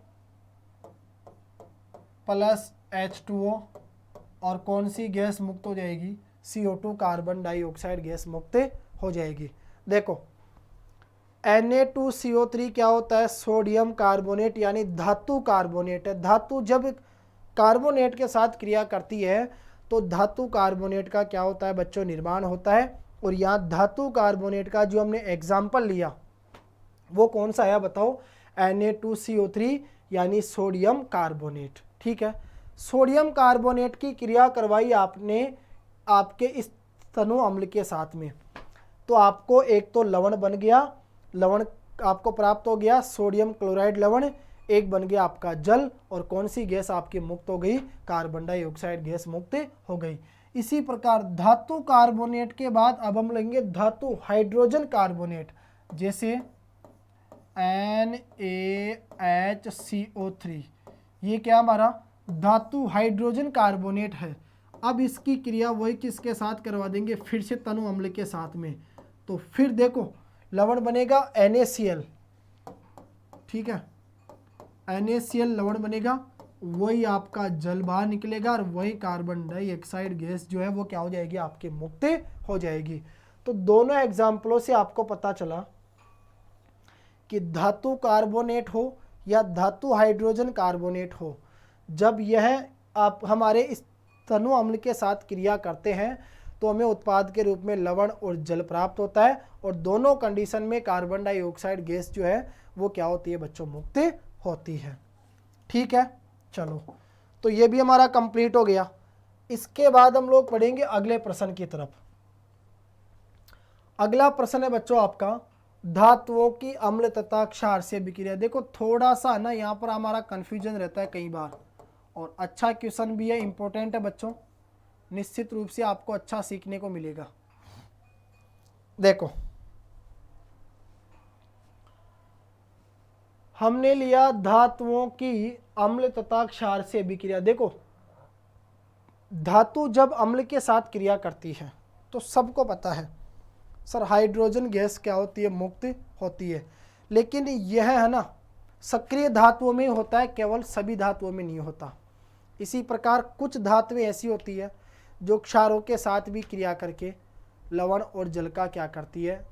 प्लस H2O और कौन सी गैस मुक्त हो जाएगी? CO2 कार्बन डाइऑक्साइड गैस मुक्त हो जाएगी। देखो Na2CO3 क्या होता है? सोडियम कार्बोनेट यानी धातु कार्बोनेट है। धातु जब कार्बोनेट के साथ क्रिया करती है तो धातु कार्बोनेट का क्या होता है बच्चों? निर्माण होता है। और यहाँ धातु कार्बोनेट का जो हमने एग्जाम्पल लिया वो कौन सा है बताओ? Na2CO3 यानी सोडियम कार्बोनेट। ठीक है, सोडियम कार्बोनेट की क्रिया करवाई आपने आपके इस तनु अम्ल के साथ में, तो आपको एक तो लवण बन गया, लवण आपको प्राप्त हो गया सोडियम क्लोराइड लवण। एक बन गया आपका जल, और कौन सी गैस आपकी मुक्त हो गई, कार्बन डाइऑक्साइड गैस मुक्त हो गई। इसी प्रकार धातु कार्बोनेट के बाद अब हम लेंगे धातु हाइड्रोजन कार्बोनेट, जैसे NaHCO3, ये क्या हमारा धातु हाइड्रोजन कार्बोनेट है। अब इसकी क्रिया वही किसके साथ करवा देंगे, फिर से तनु अम्ल के साथ में। तो फिर देखो लवण बनेगा NaCl, ठीक है, NaCl लवण बनेगा, वही आपका जल बाहर निकलेगा और वही कार्बन डाइऑक्साइड गैस जो है वो क्या हो जाएगी, आपके मुक्त हो जाएगी। तो दोनों एग्जाम्पलों से आपको पता चला कि धातु कार्बोनेट हो या धातु हाइड्रोजन कार्बोनेट हो, जब यह आप हमारे इस तनु अम्ल के साथ क्रिया करते हैं तो हमें उत्पाद के रूप में लवण और जल प्राप्त होता है, और दोनों कंडीशन में कार्बन डाइऑक्साइड गैस जो है वो क्या होती है बच्चों, मुक्त होती है। ठीक है, चलो तो ये भी हमारा कंप्लीट हो गया। इसके बाद हम लोग पढ़ेंगे अगले प्रश्न की तरफ। अगला प्रश्न है बच्चों आपका धातुओं की अम्ल तथा क्षार से विक्रिया। देखो थोड़ा सा ना यहाँ पर हमारा कंफ्यूजन रहता है कई बार, और अच्छा क्वेश्चन भी है, इंपॉर्टेंट है बच्चों, निश्चित रूप से आपको अच्छा सीखने को मिलेगा। देखो हमने लिया धातुओं की अम्ल तथा क्षार से विक्रिया। देखो धातु जब अम्ल के साथ क्रिया करती है तो सबको पता है सर हाइड्रोजन गैस क्या होती है, मुक्त होती है, लेकिन यह है ना सक्रिय धातुओं में होता है, केवल सभी धातुओं में नहीं होता। इसी प्रकार कुछ धातुएं ऐसी होती है जो क्षारों के साथ भी क्रिया करके लवण और जल का क्या करती है,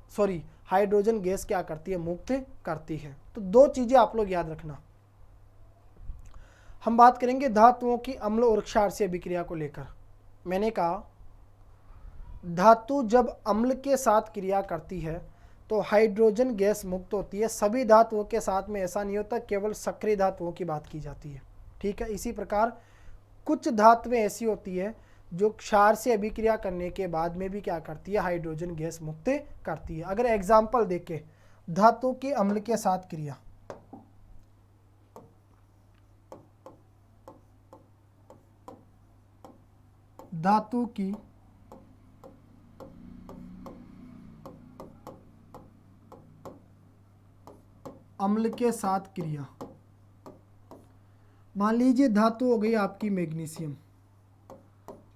हाइड्रोजन गैस क्या करती है, मुक्त करती है। तो दो चीजें आप लोग याद रखना। हम बात करेंगे धातुओं की अम्ल और क्षार से विक्रिया को लेकर। मैंने कहा धातु जब अम्ल के साथ क्रिया करती है तो हाइड्रोजन गैस मुक्त होती है। सभी धातुओं के साथ में ऐसा नहीं होता, केवल सक्रिय धातुओं की बात की जाती है। ठीक है, इसी प्रकार कुछ धातुएं ऐसी होती है जो क्षार से अभिक्रिया करने के बाद में भी क्या करती है, हाइड्रोजन गैस मुक्त करती है। अगर एग्जाम्पल देखें धातु की अम्ल के साथ क्रिया, धातु की अम्ल के साथ क्रिया, मान लीजिए धातु हो गई आपकी मैग्नीशियम,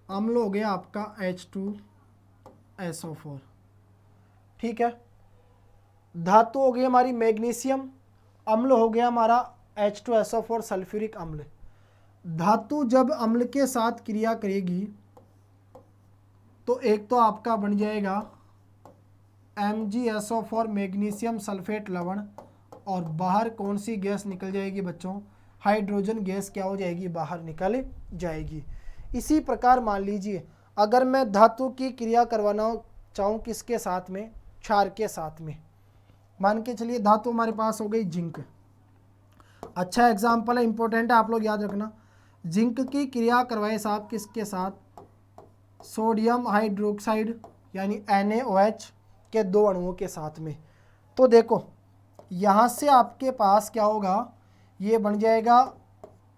अम्ल हो गया आपका H2SO4। ठीक है, धातु हो गई हमारी मैग्नीशियम, अम्ल हो गया हमारा H2SO4 सल्फ्यूरिक अम्ल। धातु जब अम्ल के साथ क्रिया करेगी तो एक तो आपका बन जाएगा MgSO4 मैग्नीशियम सल्फेट लवण, और बाहर कौन सी गैस निकल जाएगी बच्चों, हाइड्रोजन गैस क्या हो जाएगी, बाहर निकल जाएगी। इसी प्रकार मान लीजिए अगर मैं धातु की क्रिया करवाना चाहूँ किसके साथ में, क्षार के साथ में, मान के चलिए धातु हमारे पास हो गई जिंक। अच्छा एग्जाम्पल है, इंपॉर्टेंट है, आप लोग याद रखना। जिंक की क्रिया करवाए साहब किसके साथ, सोडियम हाइड्रोक्साइड यानी NaOH के दो अणुओं के साथ में। तो देखो यहाँ से आपके पास क्या होगा, ये बन जाएगा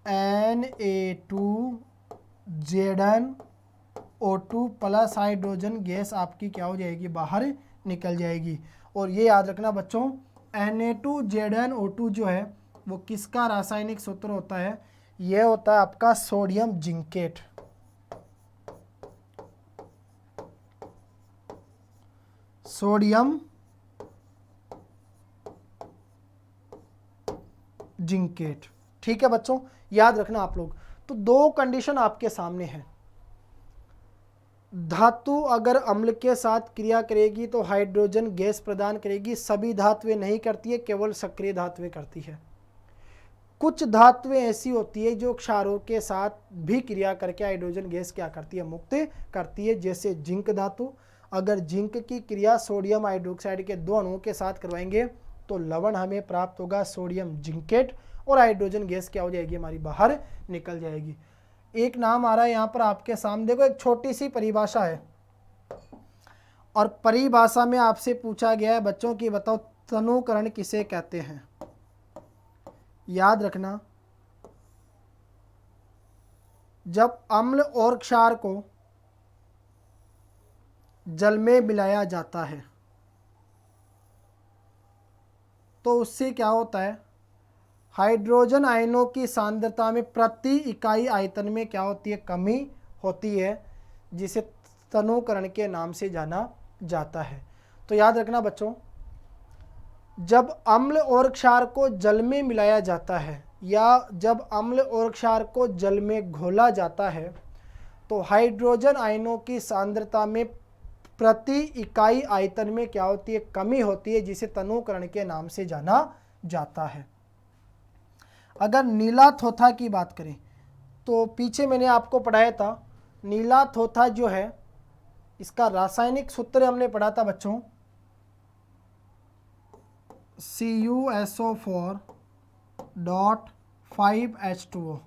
Na2ZnO2 प्लस हाइड्रोजन गैस आपकी क्या हो जाएगी, बाहर निकल जाएगी। और ये याद रखना बच्चों Na2ZnO2 जो है वो किसका रासायनिक सूत्र होता है, यह होता है आपका सोडियम जिंकेट। Sodium zincate. ठीक है बच्चों, याद रखना आप लोग। तो दो कंडीशन आपके सामने है, धातु अगर अम्ल के साथ क्रिया करेगी तो हाइड्रोजन गैस प्रदान करेगी, सभी धातुएं नहीं करती है, केवल सक्रिय धातुएं करती है। कुछ धातुएं ऐसी होती है जो क्षारों के साथ भी क्रिया करके हाइड्रोजन गैस क्या करती है, मुक्त करती है, जैसे जिंक धातु। अगर जिंक की क्रिया सोडियम हाइड्रोक्साइड के दो अणुओं के साथ करवाएंगे तो लवण हमें प्राप्त होगा सोडियम जिंकेट, और हाइड्रोजन गैस क्या हो जाएगी, हमारी बाहर निकल जाएगी। एक नाम आ रहा है यहाँ पर आपके सामने, देखो एक छोटी सी परिभाषा है, और परिभाषा में आपसे पूछा गया है बच्चों की बताओ तनुकरण किसे कहते हैं। याद रखना, जब अम्ल और क्षार को जल में मिलाया जाता है तो उससे क्या होता है, हाइड्रोजन आयनों की सांद्रता में प्रति इकाई आयतन में क्या होती है, कमी होती है, जिसे तनुकरण के नाम से जाना जाता है। तो याद रखना बच्चों, जब अम्ल और क्षार को जल में मिलाया जाता है या जब अम्ल और क्षार को जल में घोला जाता है तो हाइड्रोजन आयनों की सांद्रता में प्रति इकाई आयतन में क्या होती है, कमी होती है, जिसे तनुकरण के नाम से जाना जाता है। अगर नीला थोथा की बात करें तो पीछे मैंने आपको पढ़ाया था, नीला थोथा जो है इसका रासायनिक सूत्र हमने पढ़ा था बच्चों, CuSO4.5H2O,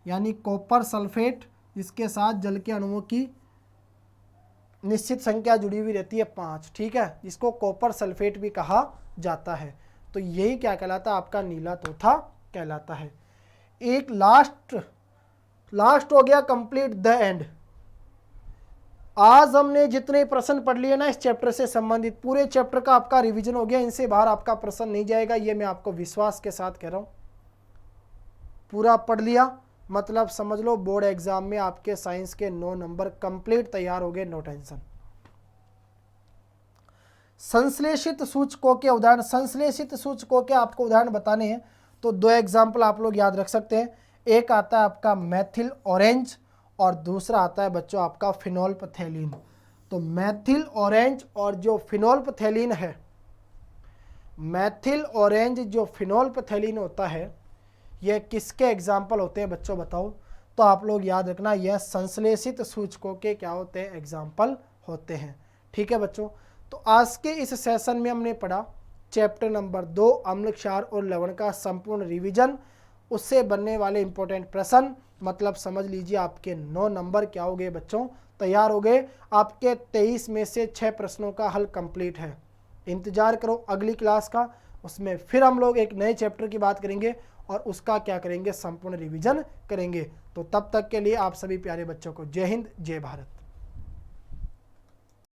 यानी कॉपर सल्फेट, जिसके साथ जल के अणुओं की निश्चित संख्या जुड़ी हुई रहती है 5, ठीक है, जिसको कॉपर सल्फेट भी कहा जाता है। तो यही क्या कहलाता है, आपका नीला तोथा कहलाता है। एक लास्ट हो गया कंप्लीट द एंड। आज हमने जितने प्रश्न पढ़ लिए ना इस चैप्टर से संबंधित, पूरे चैप्टर का आपका रिवीजन हो गया, इनसे बाहर आपका प्रश्न नहीं जाएगा, ये मैं आपको विश्वास के साथ कह रहा हूँ। पूरा पढ़ लिया मतलब समझ लो बोर्ड एग्जाम में आपके साइंस के 9 नंबर कंप्लीट तैयार हो गए, नो टेंशन। संश्लेषित सूचकों के उदाहरण, संश्लेषित सूचकों के आपको उदाहरण बताने हैं तो 2 एग्जाम्पल आप लोग याद रख सकते हैं। एक आता है आपका मेथिल ऑरेंज और दूसरा आता है बच्चों आपका फिनोल्फथेलिन। तो मेथिल ऑरेंज और जो फिनोल्फथेलिन है, मेथिल ऑरेंज जो फिनोल्फथेलिन होता है, यह किसके एग्जाम्पल होते हैं बच्चों बताओ। तो आप लोग याद रखना, यह संश्लेषित सूचकों के क्या होते हैं, एग्जाम्पल होते हैं। ठीक है बच्चों, तो आज के इस सेशन में हमने पढ़ा चैप्टर नंबर 2 अम्ल क्षार और लवण का संपूर्ण रिवीजन, उससे बनने वाले इंपॉर्टेंट प्रश्न, मतलब समझ लीजिए आपके 9 नंबर क्या हो गए बच्चों, तैयार हो गए। आपके 23 में से 6 प्रश्नों का हल कंप्लीट है। इंतजार करो अगली क्लास का, उसमें फिर हम लोग एक नए चैप्टर की बात करेंगे और उसका क्या करेंगे, संपूर्ण रिवीजन करेंगे। तो तब तक के लिए आप सभी प्यारे बच्चों को जय हिंद, जय भारत।